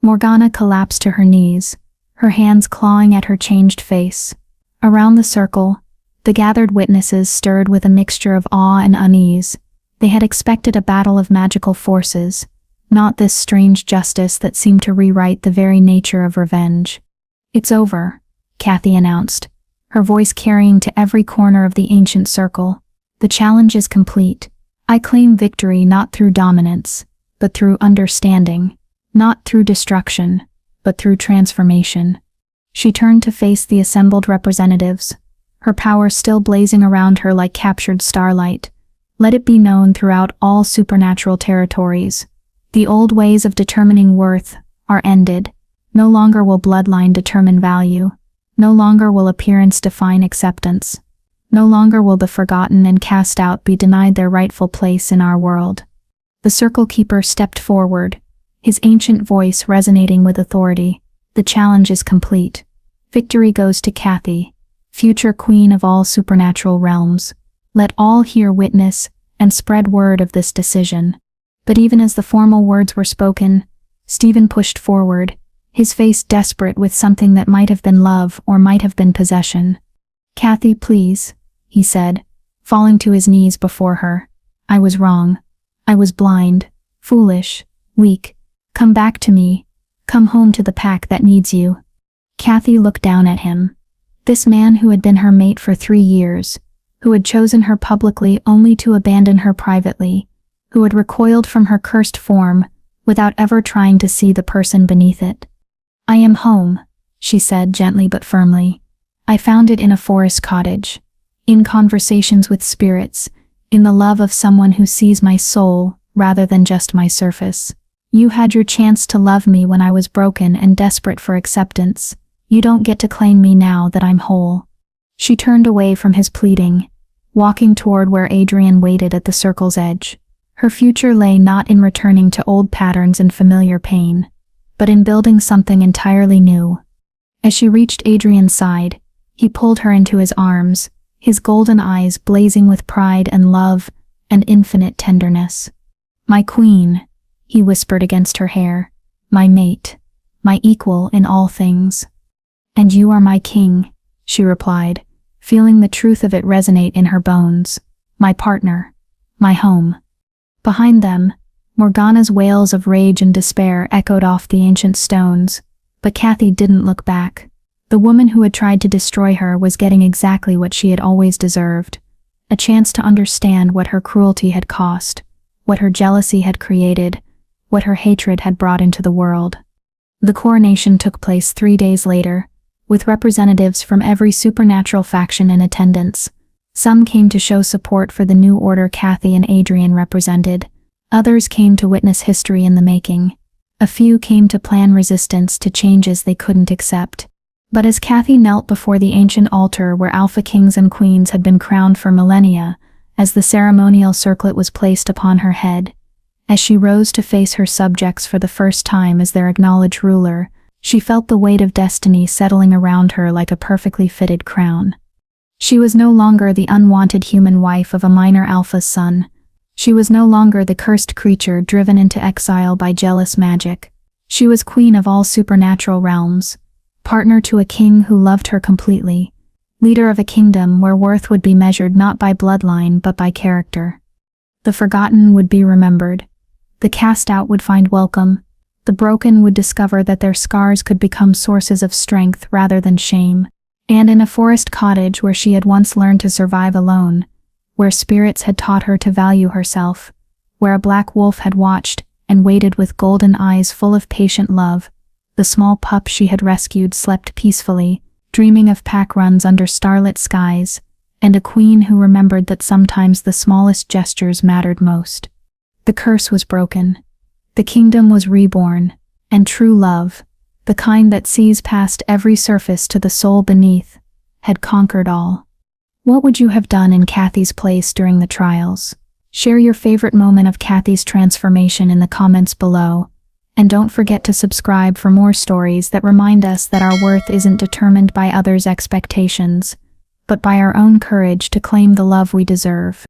Morgana collapsed to her knees, her hands clawing at her changed face. Around the circle, the gathered witnesses stirred with a mixture of awe and unease. They had expected a battle of magical forces, not this strange justice that seemed to rewrite the very nature of revenge. "It's over," Kathy announced, her voice carrying to every corner of the ancient circle. "The challenge is complete. I claim victory not through dominance, but through understanding, not through destruction, but but through transformation. She turned to face the assembled representatives, her power still blazing around her like captured starlight. Let it be known throughout all supernatural territories. The old ways of determining worth are ended. No longer will bloodline determine value. No longer will appearance define acceptance. No longer will the forgotten and cast out be denied their rightful place in our world. The Circle Keeper stepped forward, his ancient voice resonating with authority. The challenge is complete. Victory goes to Kathy, future queen of all supernatural realms. Let all here witness and spread word of this decision. But even as the formal words were spoken, Stephen pushed forward, his face desperate with something that might have been love or might have been possession. "Kathy, please," he said, falling to his knees before her. "I was wrong. I was blind, foolish, weak. Come back to me. Come home to the pack that needs you." Kathy looked down at him. This man who had been her mate for 3 years, who had chosen her publicly only to abandon her privately, who had recoiled from her cursed form without ever trying to see the person beneath it. "I am home," she said gently but firmly. "I found it in a forest cottage, in conversations with spirits, in the love of someone who sees my soul rather than just my surface. You had your chance to love me when I was broken and desperate for acceptance. You don't get to claim me now that I'm whole." She turned away from his pleading, walking toward where Adrian waited at the circle's edge. Her future lay not in returning to old patterns and familiar pain, but in building something entirely new. As she reached Adrian's side, he pulled her into his arms, his golden eyes blazing with pride and love and infinite tenderness. "My queen," he whispered against her hair, "my mate, my equal in all things." "And you are my king," she replied, feeling the truth of it resonate in her bones. "My partner, my home." Behind them, Morgana's wails of rage and despair echoed off the ancient stones, but Kathy didn't look back. The woman who had tried to destroy her was getting exactly what she had always deserved, a chance to understand what her cruelty had cost, what her jealousy had created, what her hatred had brought into the world. The coronation took place 3 days later, with representatives from every supernatural faction in attendance. Some came to show support for the new order Kathy and Adrian represented. Others came to witness history in the making. A few came to plan resistance to changes they couldn't accept. But as Kathy knelt before the ancient altar where alpha kings and queens had been crowned for millennia, as the ceremonial circlet was placed upon her head, as she rose to face her subjects for the first time as their acknowledged ruler, she felt the weight of destiny settling around her like a perfectly fitted crown. She was no longer the unwanted human wife of a minor alpha's son. She was no longer the cursed creature driven into exile by jealous magic. She was queen of all supernatural realms, partner to a king who loved her completely, leader of a kingdom where worth would be measured not by bloodline but by character. The forgotten would be remembered. The cast out would find welcome. The broken would discover that their scars could become sources of strength rather than shame. And in a forest cottage where she had once learned to survive alone, where spirits had taught her to value herself, where a black wolf had watched and waited with golden eyes full of patient love, the small pup she had rescued slept peacefully, dreaming of pack runs under starlit skies, and a queen who remembered that sometimes the smallest gestures mattered most. The curse was broken. The kingdom was reborn, and true love, the kind that sees past every surface to the soul beneath, had conquered all. What would you have done in Kathy's place during the trials? Share your favorite moment of Kathy's transformation in the comments below, and don't forget to subscribe for more stories that remind us that our worth isn't determined by others' expectations, but by our own courage to claim the love we deserve.